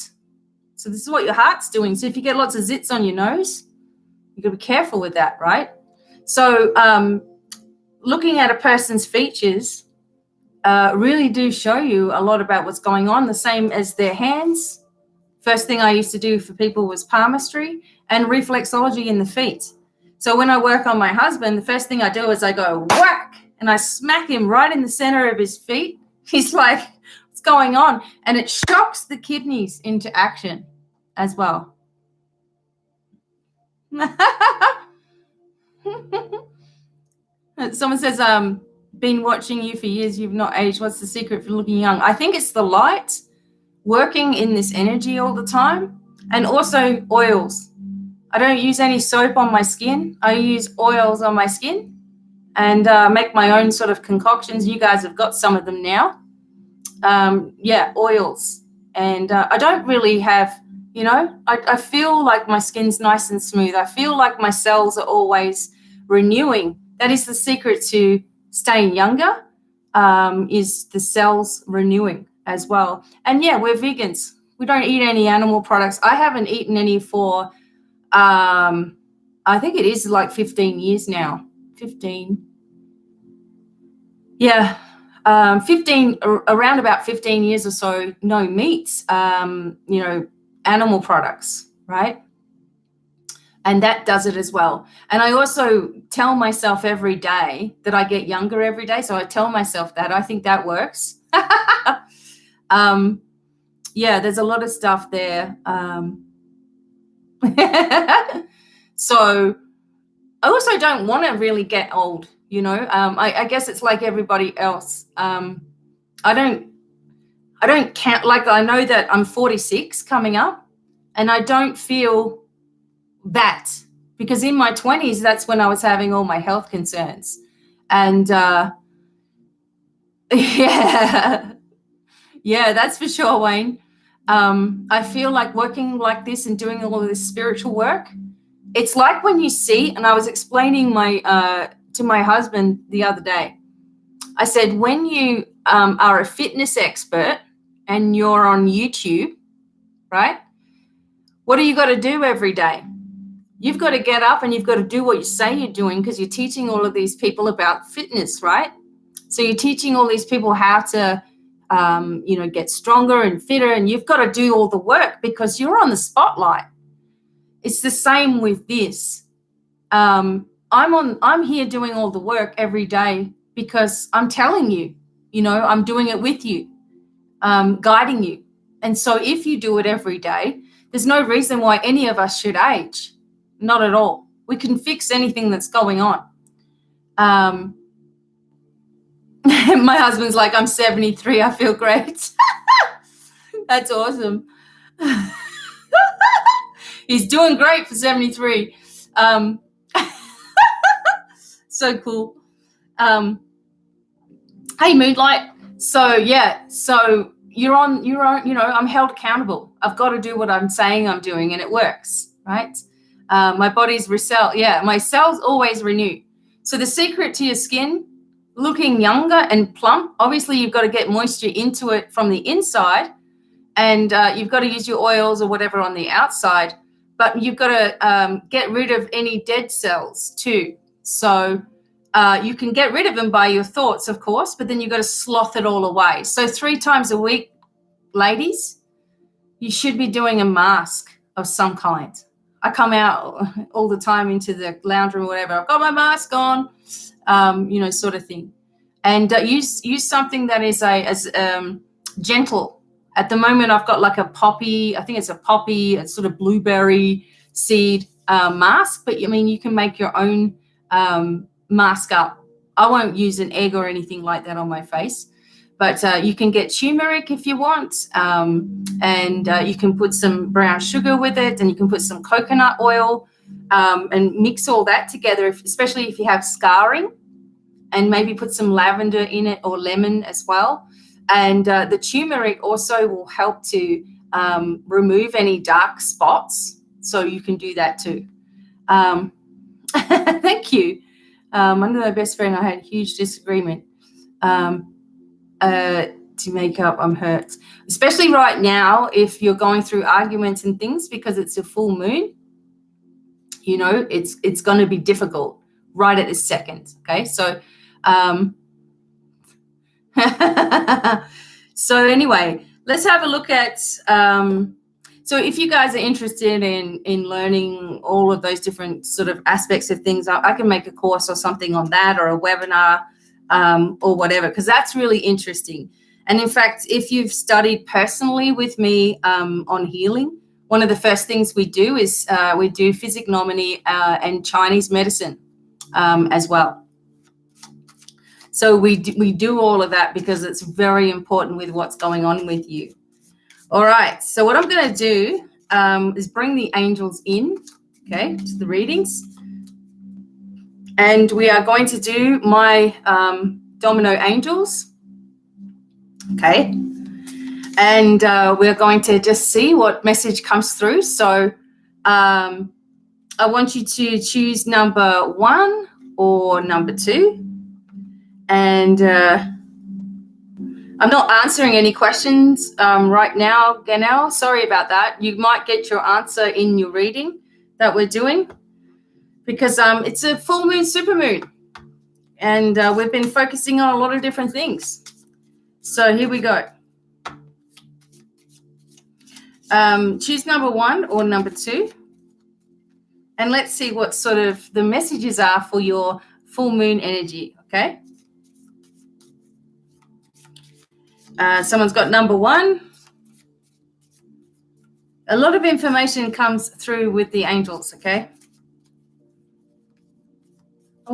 So this is what your heart's doing. So if you get lots of zits on your nose, you got to be careful with that, right? So looking at a person's features really do show you a lot about what's going on, the same as their hands. First thing I used to do for people was palmistry and reflexology in the feet. So when I work on my husband, the first thing I do is I go whack, and I smack him right in the center of his feet. He's like, what's going on? And it shocks the kidneys into action as well. Someone says, been watching you for years, you've not aged. What's the secret for looking young? I think it's the light, working in this energy all the time, and also oils. I don't use any soap on my skin. I use oils on my skin and make my own sort of concoctions. You guys have got some of them now. Oils. And I don't really have, I feel like my skin's nice and smooth. I feel like my cells are always renewing. That is the secret to staying younger, is the cells renewing as well. And yeah, we're vegans. We don't eat any animal products. I haven't eaten any for, I think it is like 15 years now. 15. Yeah. 15, around about 15 years or so, no meats, animal products, right? And that does it as well. And I also tell myself every day that I get younger every day. So I tell myself that. I think that works. There's a lot of stuff there. So I also don't want to really get old, you know. I guess it's like everybody else. I don't count, like I know that I'm 46 coming up, and I don't feel that, because in my 20s, that's when I was having all my health concerns. And yeah, that's for sure, Wayne. I feel like working like this and doing all of this spiritual work, it's like when you see, and I was explaining to my husband the other day, I said, when you are a fitness expert and you're on YouTube, right? What do you got to do every day? You've got to get up and you've got to do what you say you're doing, because you're teaching all of these people about fitness, right? So you're teaching all these people how to, get stronger and fitter, and you've got to do all the work because you're on the spotlight. It's the same with this. I'm here doing all the work every day because I'm telling you, I'm doing it with you, guiding you. And so if you do it every day, there's no reason why any of us should age. Not at all. We can fix anything that's going on. My husband's like, I'm 73. I feel great. That's awesome. He's doing great for 73. So cool. Hey, Moonlight. So you're on your own, I'm held accountable. I've got to do what I'm saying I'm doing, and it works, right? My body's my cells always renew. So the secret to your skin looking younger and plump, obviously you've got to get moisture into it from the inside, and you've got to use your oils or whatever on the outside, but you've got to get rid of any dead cells too. So you can get rid of them by your thoughts, of course, but then you've got to sloth it all away. So 3 times a week, ladies, you should be doing a mask of some kind. I come out all the time into the lounge room or whatever. I've got my mask on, sort of thing. And use something that is as gentle. At the moment, I've got like a poppy, I think it's a poppy, it's sort of blueberry seed mask, but you can make your own mask up. I won't use an egg or anything like that on my face, but you can get turmeric if you want, and you can put some brown sugar with it, and you can put some coconut oil and mix all that together, especially if you have scarring, and maybe put some lavender in it or lemon as well. And the turmeric also will help to remove any dark spots, so you can do that too. Thank you. Under my best friend, I had a huge disagreement. To make up, I'm hurt. Especially right now, if you're going through arguments and things, because it's a full moon, it's going to be difficult right at this second. Okay, so so anyway, let's have a look at. So if you guys are interested in learning all of those different sort of aspects of things, I can make a course or something on that, or a webinar, or whatever, because that's really interesting. And in fact, if you've studied personally with me on healing, one of the first things we do is we do physiognomy and Chinese medicine as well. So we do all of that because it's very important with what's going on with you. All right, so what I'm going to do is bring the angels in, okay, to the readings. And we are going to do my domino angels, okay? And we're going to just see what message comes through. So I want you to choose number 1 or number 2. And I'm not answering any questions right now, Ganel. Sorry about that. You might get your answer in your reading that we're doing, because it's a full moon, super moon, and we've been focusing on a lot of different things. So here we go. Choose number 1 or number 2, and let's see what sort of the messages are for your full moon energy, okay? Someone's got number 1. A lot of information comes through with the angels, okay?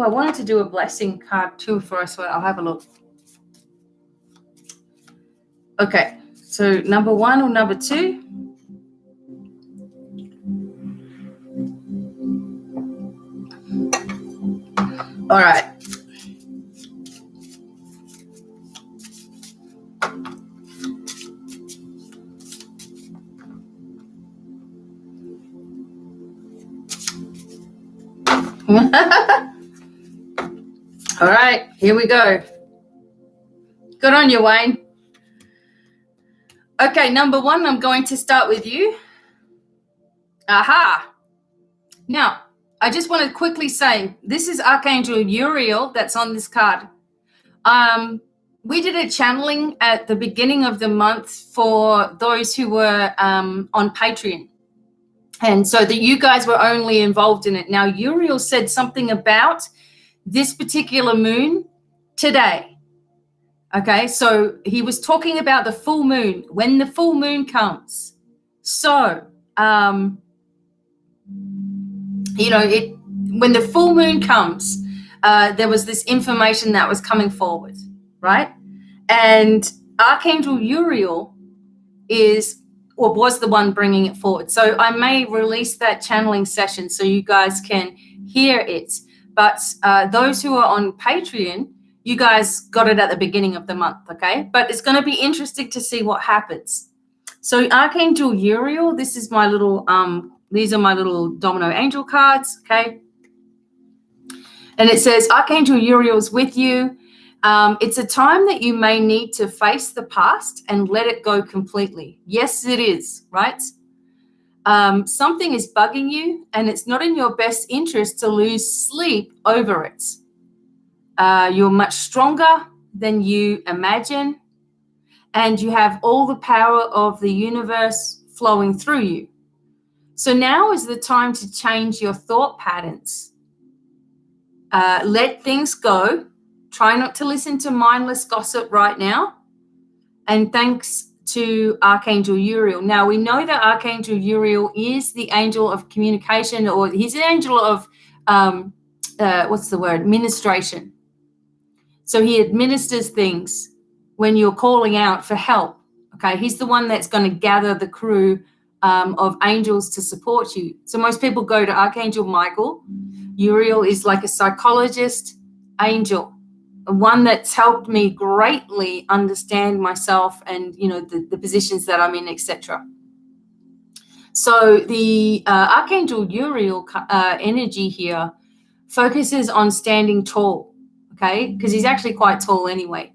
I wanted to do a blessing card too for us. So I'll have a look. Okay, so number 1 or number 2? All right. All right, here we go. Good on you, Wayne. Okay, number 1, I'm going to start with you. Aha. Now, I just want to quickly say, this is Archangel Uriel that's on this card. We did a channeling at the beginning of the month for those who were on Patreon. And so that you guys were only involved in it. Now, Uriel said something about this particular moon today. Okay, so he was talking about the full moon, when the full moon comes. So, when the full moon comes, there was this information that was coming forward, right? And Archangel Uriel was the one bringing it forward. So I may release that channeling session so you guys can hear it. But those who are on Patreon, you guys got it at the beginning of the month, okay? But it's going to be interesting to see what happens. So Archangel Uriel, this is my little, these are my little domino angel cards, okay? And it says, Archangel Uriel's with you. It's a time that you may need to face the past and let it go completely. Yes, it is, right? Something is bugging you, and it's not in your best interest to lose sleep over it. You're much stronger than you imagine, and you have all the power of the universe flowing through you. So now is the time to change your thought patterns. Let things go. Try not to listen to mindless gossip right now. And thanks to Archangel Uriel. Now, we know that Archangel Uriel is the angel of communication, or he's the angel of, administration. So he administers things when you're calling out for help. Okay, he's the one that's going to gather the crew of angels to support you. So most people go to Archangel Michael. Uriel is like a psychologist angel, one that's helped me greatly understand myself and, the positions that I'm in, etc. So the Archangel Uriel energy here focuses on standing tall, okay, because he's actually quite tall anyway.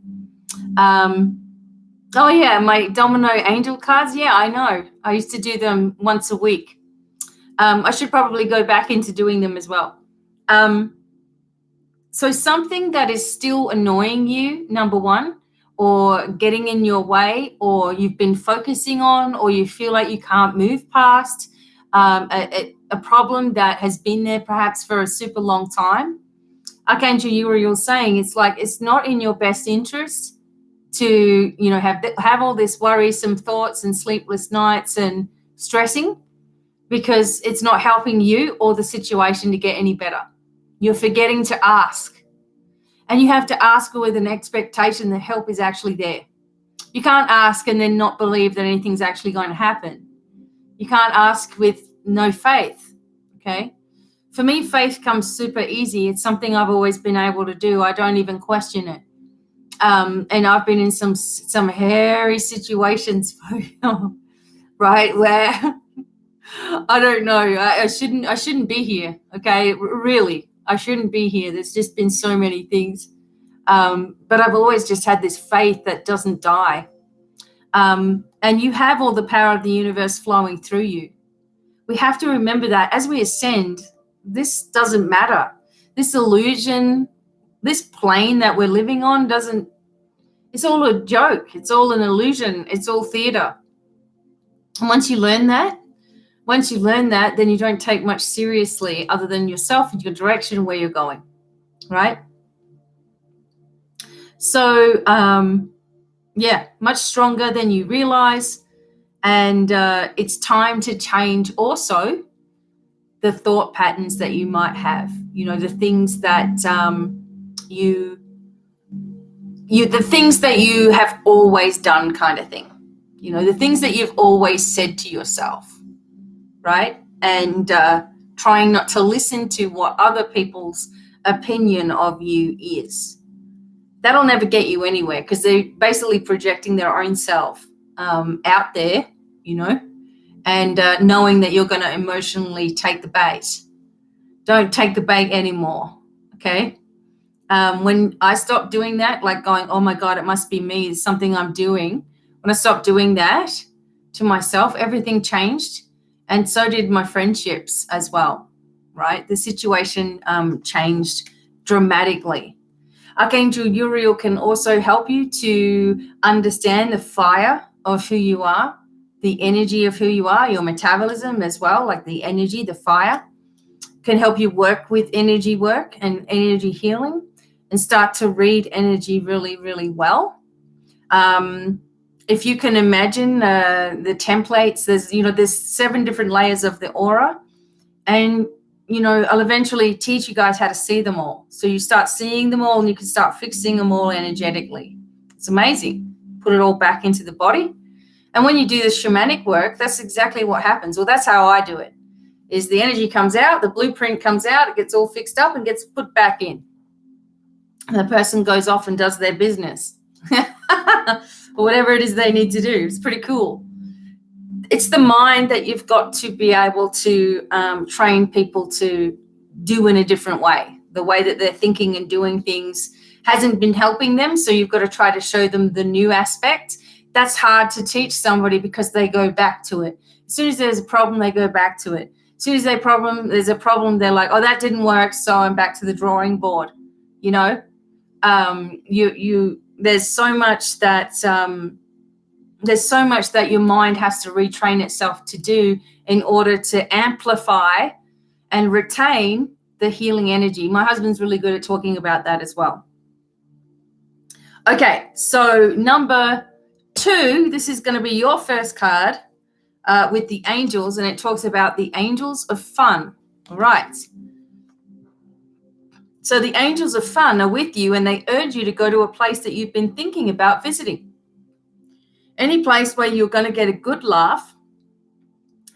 Oh, yeah, my domino angel cards. Yeah, I know. I used to do them once a week. I should probably go back into doing them as well. So something that is still annoying you, number 1, or getting in your way, or you've been focusing on, or you feel like you can't move past, a problem that has been there perhaps for a super long time. Archangel Uriel saying it's not in your best interest to, have all this worrisome thoughts and sleepless nights and stressing, because it's not helping you or the situation to get any better. You're forgetting to ask. And you have to ask with an expectation that help is actually there. You can't ask and then not believe that anything's actually going to happen. You can't ask with no faith, okay? For me, faith comes super easy. It's something I've always been able to do. I don't even question it. And I've been in some hairy situations, right, where I don't know. I shouldn't be here, okay? Really. I shouldn't be here. There's just been so many things. But I've always just had this faith that doesn't die. And you have all the power of the universe flowing through you. We have to remember that as we ascend, this doesn't matter. This illusion, this plane that we're living on it's all a joke. It's all an illusion. It's all theater. And once you learn that, then you don't take much seriously other than yourself and your direction, where you're going, right? So, much stronger than you realize. And it's time to change also the thought patterns that you might have, the things that the things that you have always done, kind of thing, the things that you've always said to yourself, right? And trying not to listen to what other people's opinion of you is. That'll never get you anywhere, because they're basically projecting their own self out there, and knowing that you're going to emotionally take the bait. Don't take the bait anymore, okay? When I stopped doing that, like going, oh my God, it must be me, it's something I'm doing. When I stopped doing that to myself, everything changed. And so did my friendships as well, right? The situation changed dramatically. Archangel Uriel can also help you to understand the fire of who you are, the energy of who you are, your metabolism as well, like the energy, the fire, can help you work with energy work and energy healing and start to read energy really, really well. If you can imagine the templates, there's 7 different layers of the aura, and I'll eventually teach you guys how to see them all. So you start seeing them all and you can start fixing them all energetically. It's amazing. Put it all back into the body. And when you do the shamanic work, that's exactly what happens. Well, that's how I do it, is the energy comes out, the blueprint comes out, it gets all fixed up and gets put back in. And the person goes off and does their business. Or whatever it is they need to do. It's pretty cool. It's the mind that you've got to be able to train people to do in a different way. The way that they're thinking and doing things hasn't been helping them, so you've got to try to show them the new aspect. That's hard to teach somebody because they go back to it. As soon as there's a problem, they go back to it. As soon as there's a problem, they're like, oh, that didn't work, so I'm back to the drawing board. There's so much that your mind has to retrain itself to do in order to amplify and retain the healing energy. My husband's really good at talking about that as well. Okay, so number 2, this is going to be your first card with the angels, and it talks about the angels of fun. All right. So the angels of fun are with you, and they urge you to go to a place that you've been thinking about visiting. Any place where you're going to get a good laugh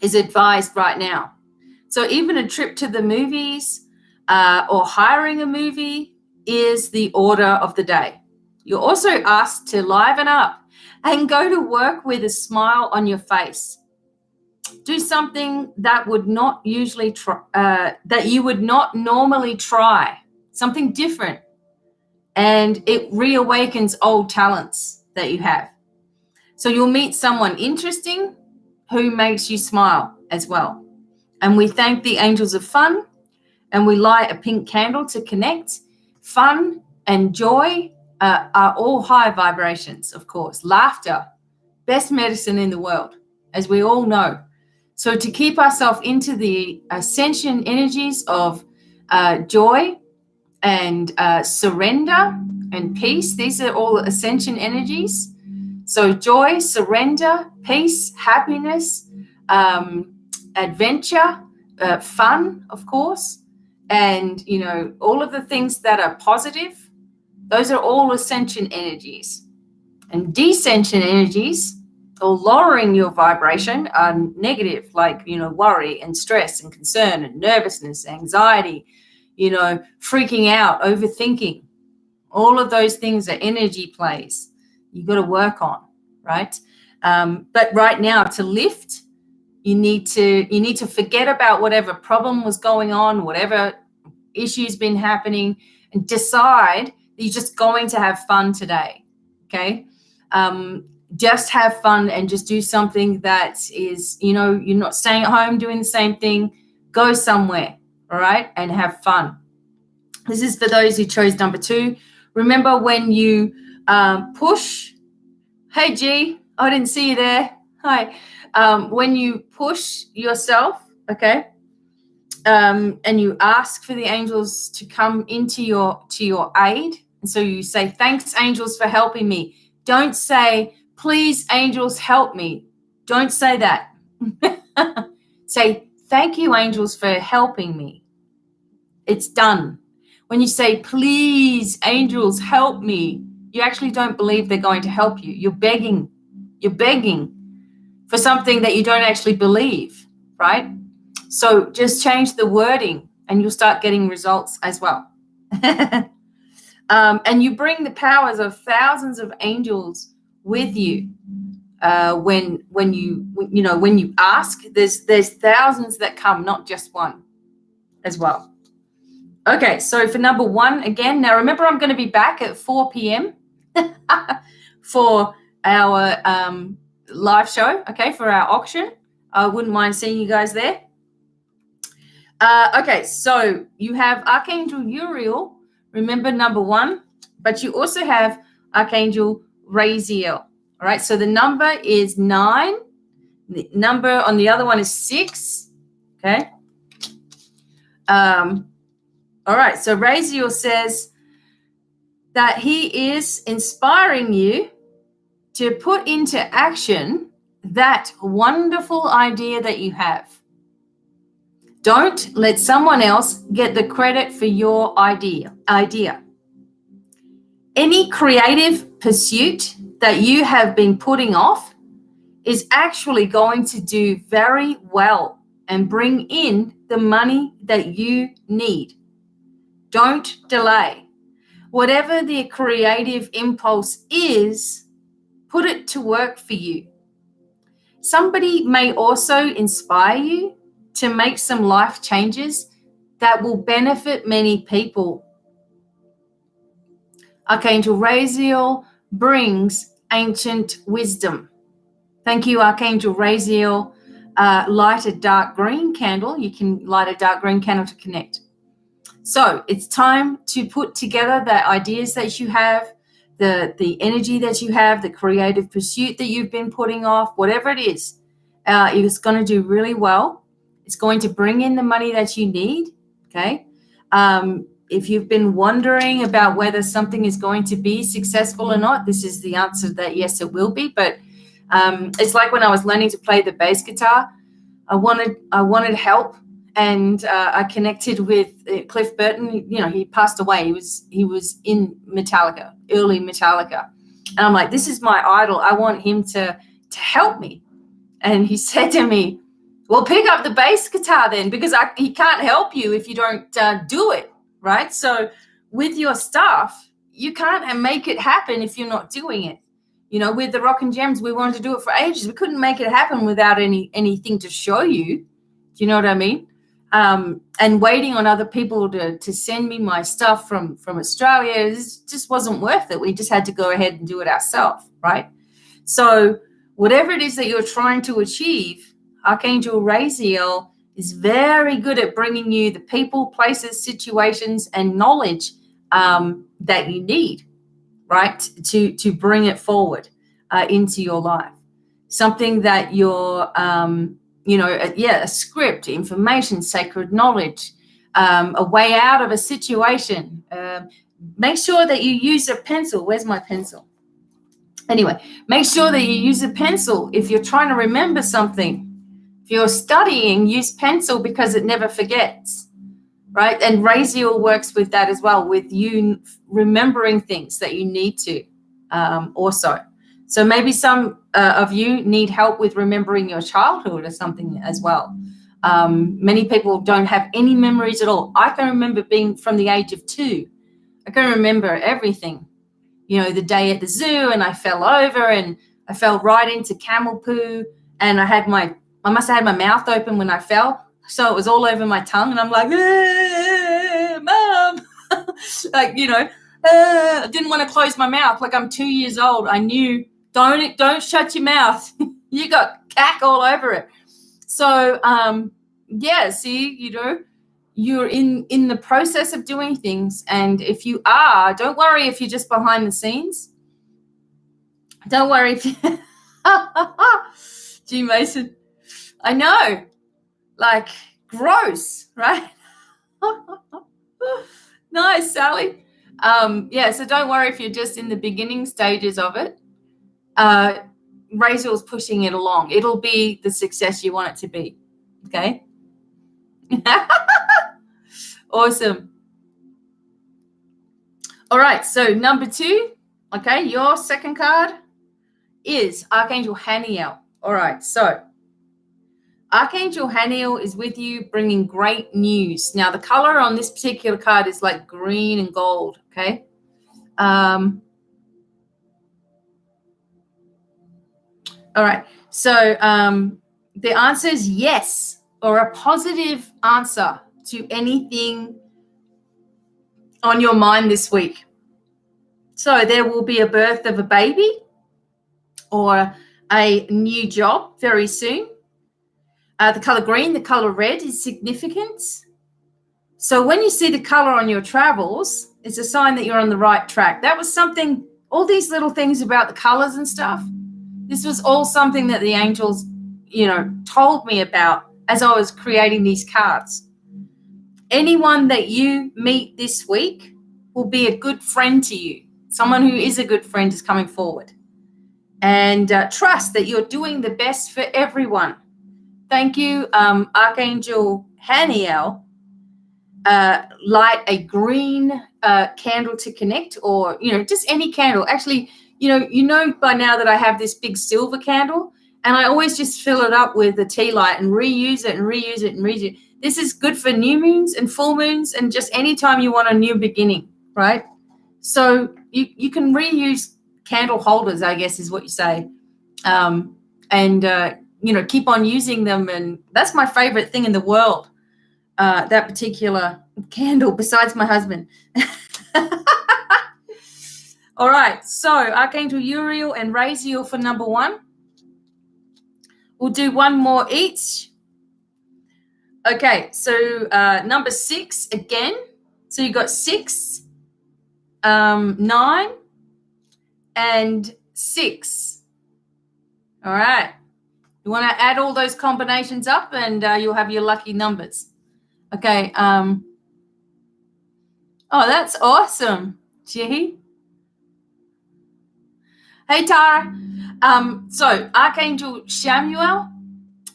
is advised right now. So even a trip to the movies or hiring a movie is the order of the day. You're also asked to liven up and go to work with a smile on your face. Do something that would not usually that you would not normally try. Something different, and it reawakens old talents that you have. So you'll meet someone interesting who makes you smile as well. And we thank the angels of fun, and we light a pink candle to connect. Fun and joy are all high vibrations, of course. Laughter, best medicine in the world, as we all know. So to keep ourselves into the ascension energies of joy and surrender and peace, these are all ascension energies. So joy, surrender, peace, happiness, adventure, fun, of course, and all of the things that are positive, those are all ascension energies. And descension energies, or lowering your vibration, are negative, like worry and stress and concern and nervousness, anxiety, freaking out, overthinking. All of those things are energy plays you got to work on, right? But right now, to lift, you need to forget about whatever problem was going on, whatever issue's been happening, and decide that you're just going to have fun today. Okay, just have fun and just do something that is, you're not staying at home doing the same thing. Go somewhere, all right, and have fun. This is for those who chose number 2. Remember when you push. Hey, G, I didn't see you there. Hi. When you push yourself, okay, and you ask for the angels to come into your aid, and so you say, thanks, angels, for helping me. Don't say, please, angels, help me. Don't say that. Say, thank you, angels, for helping me. It's done. When you say, please, angels, help me, you actually don't believe they're going to help you. You're begging. You're begging for something that you don't actually believe, right? So just change the wording and you'll start getting results as well. And you bring the powers of thousands of angels with you. When you ask, there's thousands that come, not just one as well. Okay, so for number 1, again, now remember I'm going to be back at 4 p.m. for our live show, okay, for our auction. I wouldn't mind seeing you guys there. Okay, so you have Archangel Uriel, remember number 1, but you also have Archangel Raziel. All right, so the number is 9. The number on the other one is 6. Okay. All right, so Raziel says that he is inspiring you to put into action that wonderful idea that you have. Don't let someone else get the credit for your idea. Any creative pursuit that you have been putting off is actually going to do very well and bring in the money that you need. Don't delay. Whatever the creative impulse is, put it to work for you. Somebody may also inspire you to make some life changes that will benefit many people. Archangel Raziel brings ancient wisdom. Thank you, Archangel Raziel. Light a dark green candle. You can light a dark green candle to connect. So it's time to put together the ideas that you have, the energy that you have, the creative pursuit that you've been putting off, whatever it is. It's going to do really well. It's going to bring in the money that you need, okay? If you've been wondering about whether something is going to be successful or not, this is the answer that yes, it will be. But it's like when I was learning to play the bass guitar, I wanted help. And I connected with Cliff Burton. You know, he passed away. He was in Metallica, early Metallica. And I'm like, this is my idol. I want him to help me. And he said to me, well, pick up the bass guitar then, because he can't help you if you don't do it, right? So with your stuff, you can't make it happen if you're not doing it. You know, with the Rock and Gems, we wanted to do it for ages. We couldn't make it happen without anything to show you. Do you know what I mean? And waiting on other people to send me my stuff from Australia just wasn't worth it. We just had to go ahead and do it ourselves, right? So whatever it is that you're trying to achieve, Archangel Raziel is very good at bringing you the people, places, situations, and knowledge that you need, right, to bring it forward into your life. Something that you're a script, information, sacred knowledge, a way out of a situation. Make sure that you use a pencil. Where's my pencil? Anyway, make sure that you use a pencil if you're trying to remember something. If you're studying, use pencil because it never forgets, right? And Raziel works with that as well, with you remembering things that you need to also. So maybe some of you need help with remembering your childhood or something as well. Many people don't have any memories at all. I can remember being from the age of 2. I can remember everything. You know, the day at the zoo and I fell over and I fell right into camel poo and I must have had my mouth open when I fell. So it was all over my tongue and I'm like, Mom, like, you know, I didn't want to close my mouth. Like I'm 2 years old. I knew, don't shut your mouth. You got cack all over it. So, see, you know, you're in the process of doing things. And if you are, don't worry if you're just behind the scenes. Don't worry if you, G Mason, I know, like gross, right? Nice, Sally. So don't worry if you're just in the beginning stages of it. Raziel's pushing it along. It'll be the success you want it to be. Okay. Awesome. All right, so number 2, okay, your second card is Archangel Haniel. All right, so Archangel Haniel is with you, bringing great news. Now, the color on this particular card is like green and gold, okay? All right, so the answer is yes, or a positive answer to anything on your mind this week. So there will be a birth of a baby or a new job very soon. The color green, the color red is significant. So when you see the color on your travels, it's a sign that you're on the right track. That was something, all these little things about the colors and stuff, this was all something that the angels, told me about as I was creating these cards. Anyone that you meet this week will be a good friend to you. Someone who is a good friend is coming forward. And trust that you're doing the best for everyone. Thank you, Archangel Haniel. Light a green candle to connect, or just any candle. Actually, by now that I have this big silver candle, and I always just fill it up with a tea light and reuse it and reuse it and reuse it. This is good for new moons and full moons and just any time you want a new beginning, right? So you can reuse candle holders, I guess is what you say, and keep on using them. And that's my favorite thing in the world. That particular candle, besides my husband. All right, so Archangel Uriel and Raziel for number 1. We'll do one more each. Okay, so number 6 again. So you got 6, 9, and 6. All right. You want to add all those combinations up and you'll have your lucky numbers. Okay. Oh, that's awesome, Jihi. Hey, Tara. So Archangel Samuel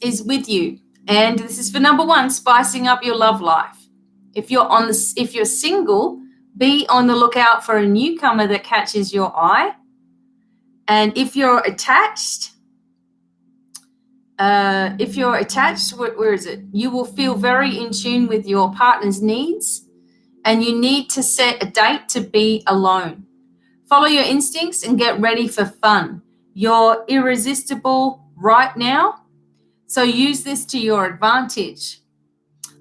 is with you, and this is for number 1, spicing up your love life. If you're single, be on the lookout for a newcomer that catches your eye. And if you're attached, where is it? You will feel very in tune with your partner's needs, and you need to set a date to be alone. Follow your instincts and get ready for fun. You're irresistible right now, so use this to your advantage.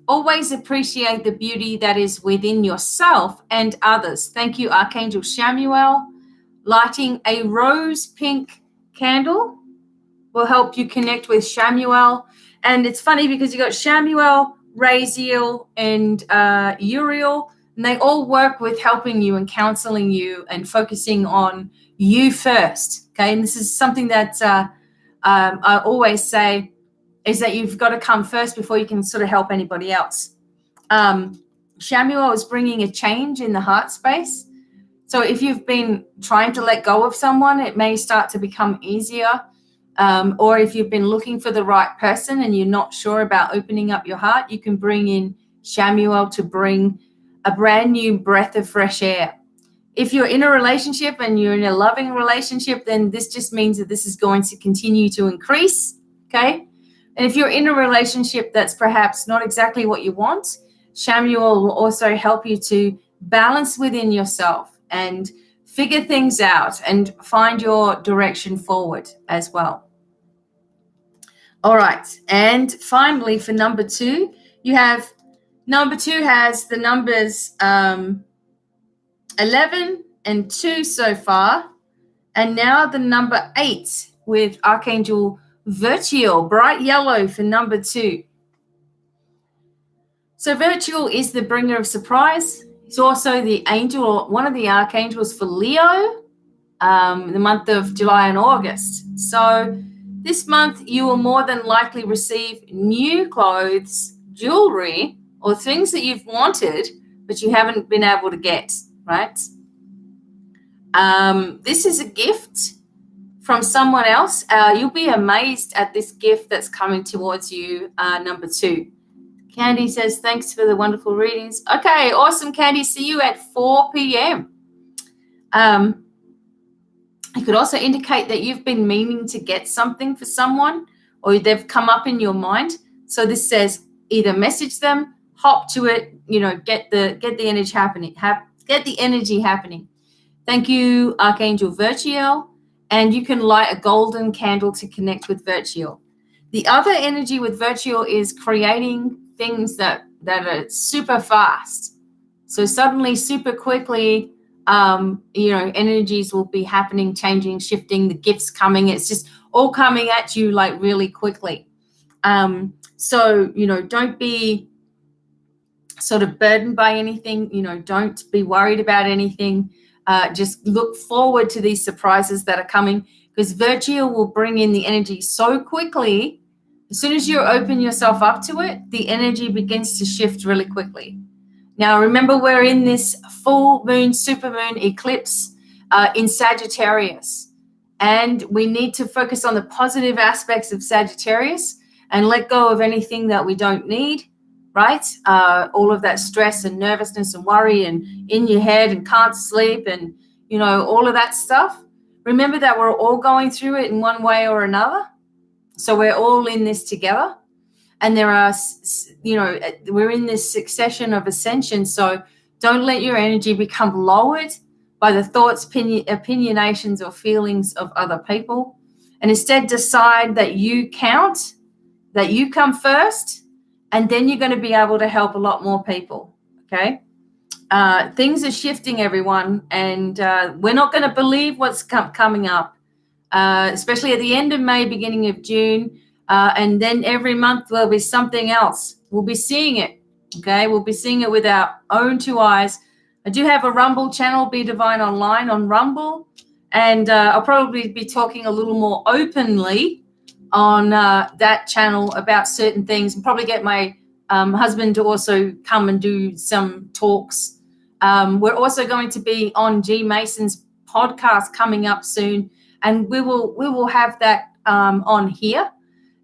Always appreciate the beauty that is within yourself and others. Thank you, Archangel Samuel. Lighting a rose pink candle will help you connect with Samuel. And it's funny because you got Samuel, Raziel, and Uriel, and they all work with helping you and counseling you and focusing on you first. Okay, and this is something that I always say is that you've got to come first before you can sort of help anybody else. Samuel is bringing a change in the heart space. So if you've been trying to let go of someone, it may start to become easier. Or if you've been looking for the right person and you're not sure about opening up your heart, you can bring in Samuel to bring a brand new breath of fresh air. If you're in a relationship and you're in a loving relationship, then this just means that this is going to continue to increase, okay? And if you're in a relationship that's perhaps not exactly what you want, Samuel will also help you to balance within yourself and figure things out and find your direction forward as well. All right. And finally, for number 2, number 2 has the numbers 11 and 2 so far. And now the number 8 with Archangel Virtual, bright yellow for number 2. So Virtual is the bringer of surprise. He's also the angel, or one of the archangels for Leo, the month of July and August. So this month you will more than likely receive new clothes, jewelry, or things that you've wanted but you haven't been able to get, right? This is a gift from someone else. You'll be amazed at this gift that's coming towards you, number 2. Candy says, thanks for the wonderful readings. Okay, awesome, Candy. See you at 4 p.m. It could also indicate that you've been meaning to get something for someone, or they've come up in your mind. So this says either message them, hop to it, get the energy happening. Get the energy happening. Thank you, Archangel Virtuel. And you can light a golden candle to connect with Virtuel. The other energy with Virtuel is creating things that are super fast. So suddenly, super quickly, energies will be happening, changing, shifting, the gifts coming. It's just all coming at you like really quickly. So, don't be sort of burdened by anything. Don't be worried about anything. Just look forward to these surprises that are coming, because Virtual will bring in the energy so quickly. As soon as you open yourself up to it, the energy begins to shift really quickly. Now, remember, we're in this full moon, supermoon eclipse in Sagittarius, and we need to focus on the positive aspects of Sagittarius and let go of anything that we don't need, right? All of that stress and nervousness and worry and in your head and can't sleep and, all of that stuff. Remember that we're all going through it in one way or another. So we're all in this together. And there are, we're in this succession of ascension. So don't let your energy become lowered by the thoughts, opinionations, or feelings of other people. And instead decide that you count, that you come first, and then you're going to be able to help a lot more people, okay? Things are shifting, everyone, and we're not going to believe what's coming up, especially at the end of May, beginning of June. And then every month there'll be something else. We'll be seeing it, okay? We'll be seeing it with our own two eyes. I do have a Rumble channel, BDevine Online on Rumble, and I'll probably be talking a little more openly on that channel about certain things, and probably get my husband to also come and do some talks. We're also going to be on G. Mason's podcast coming up soon, and we will have that on here.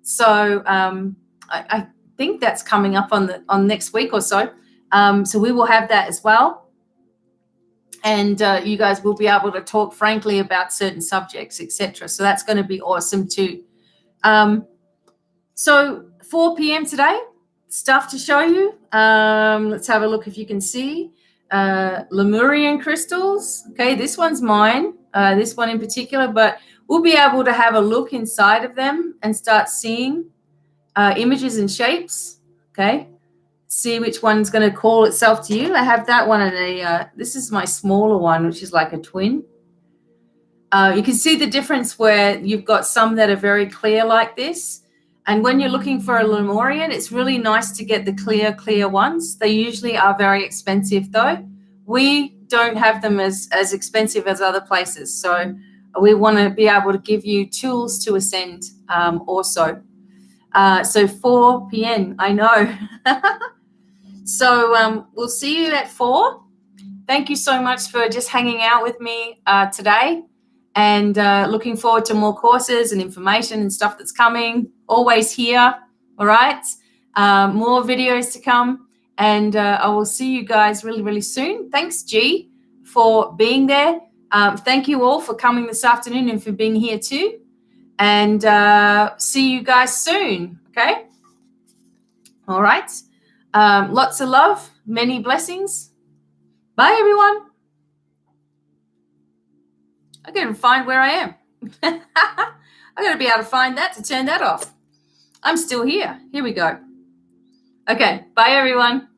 So I think that's coming up on next week or so. So we will have that as well. And you guys will be able to talk frankly about certain subjects, etc. So that's going to be awesome too. So 4 p.m. today, stuff to show you. Let's have a look if you can see. Lemurian crystals. Okay, this one's mine, this one in particular, but we'll be able to have a look inside of them and start seeing images and shapes, okay? See which one's going to call itself to you. I have that one and this is my smaller one, which is like a twin. You can see the difference where you've got some that are very clear like this. And when you're looking for a Lemurian, it's really nice to get the clear ones. They usually are very expensive though. We don't have them as expensive as other places. So we want to be able to give you tools to ascend also. So 4 p.m., I know. So we'll see you at 4. Thank you so much for just hanging out with me today, and looking forward to more courses and information and stuff that's coming. Always here, all right? More videos to come, and I will see you guys really, really soon. Thanks, G, for being there. Thank you all for coming this afternoon and for being here too. And see you guys soon, okay? All right. Lots of love, many blessings. Bye, everyone. I got to find where I am. I got to be able to find that to turn that off. I'm still here. Here we go. Okay. Bye, everyone.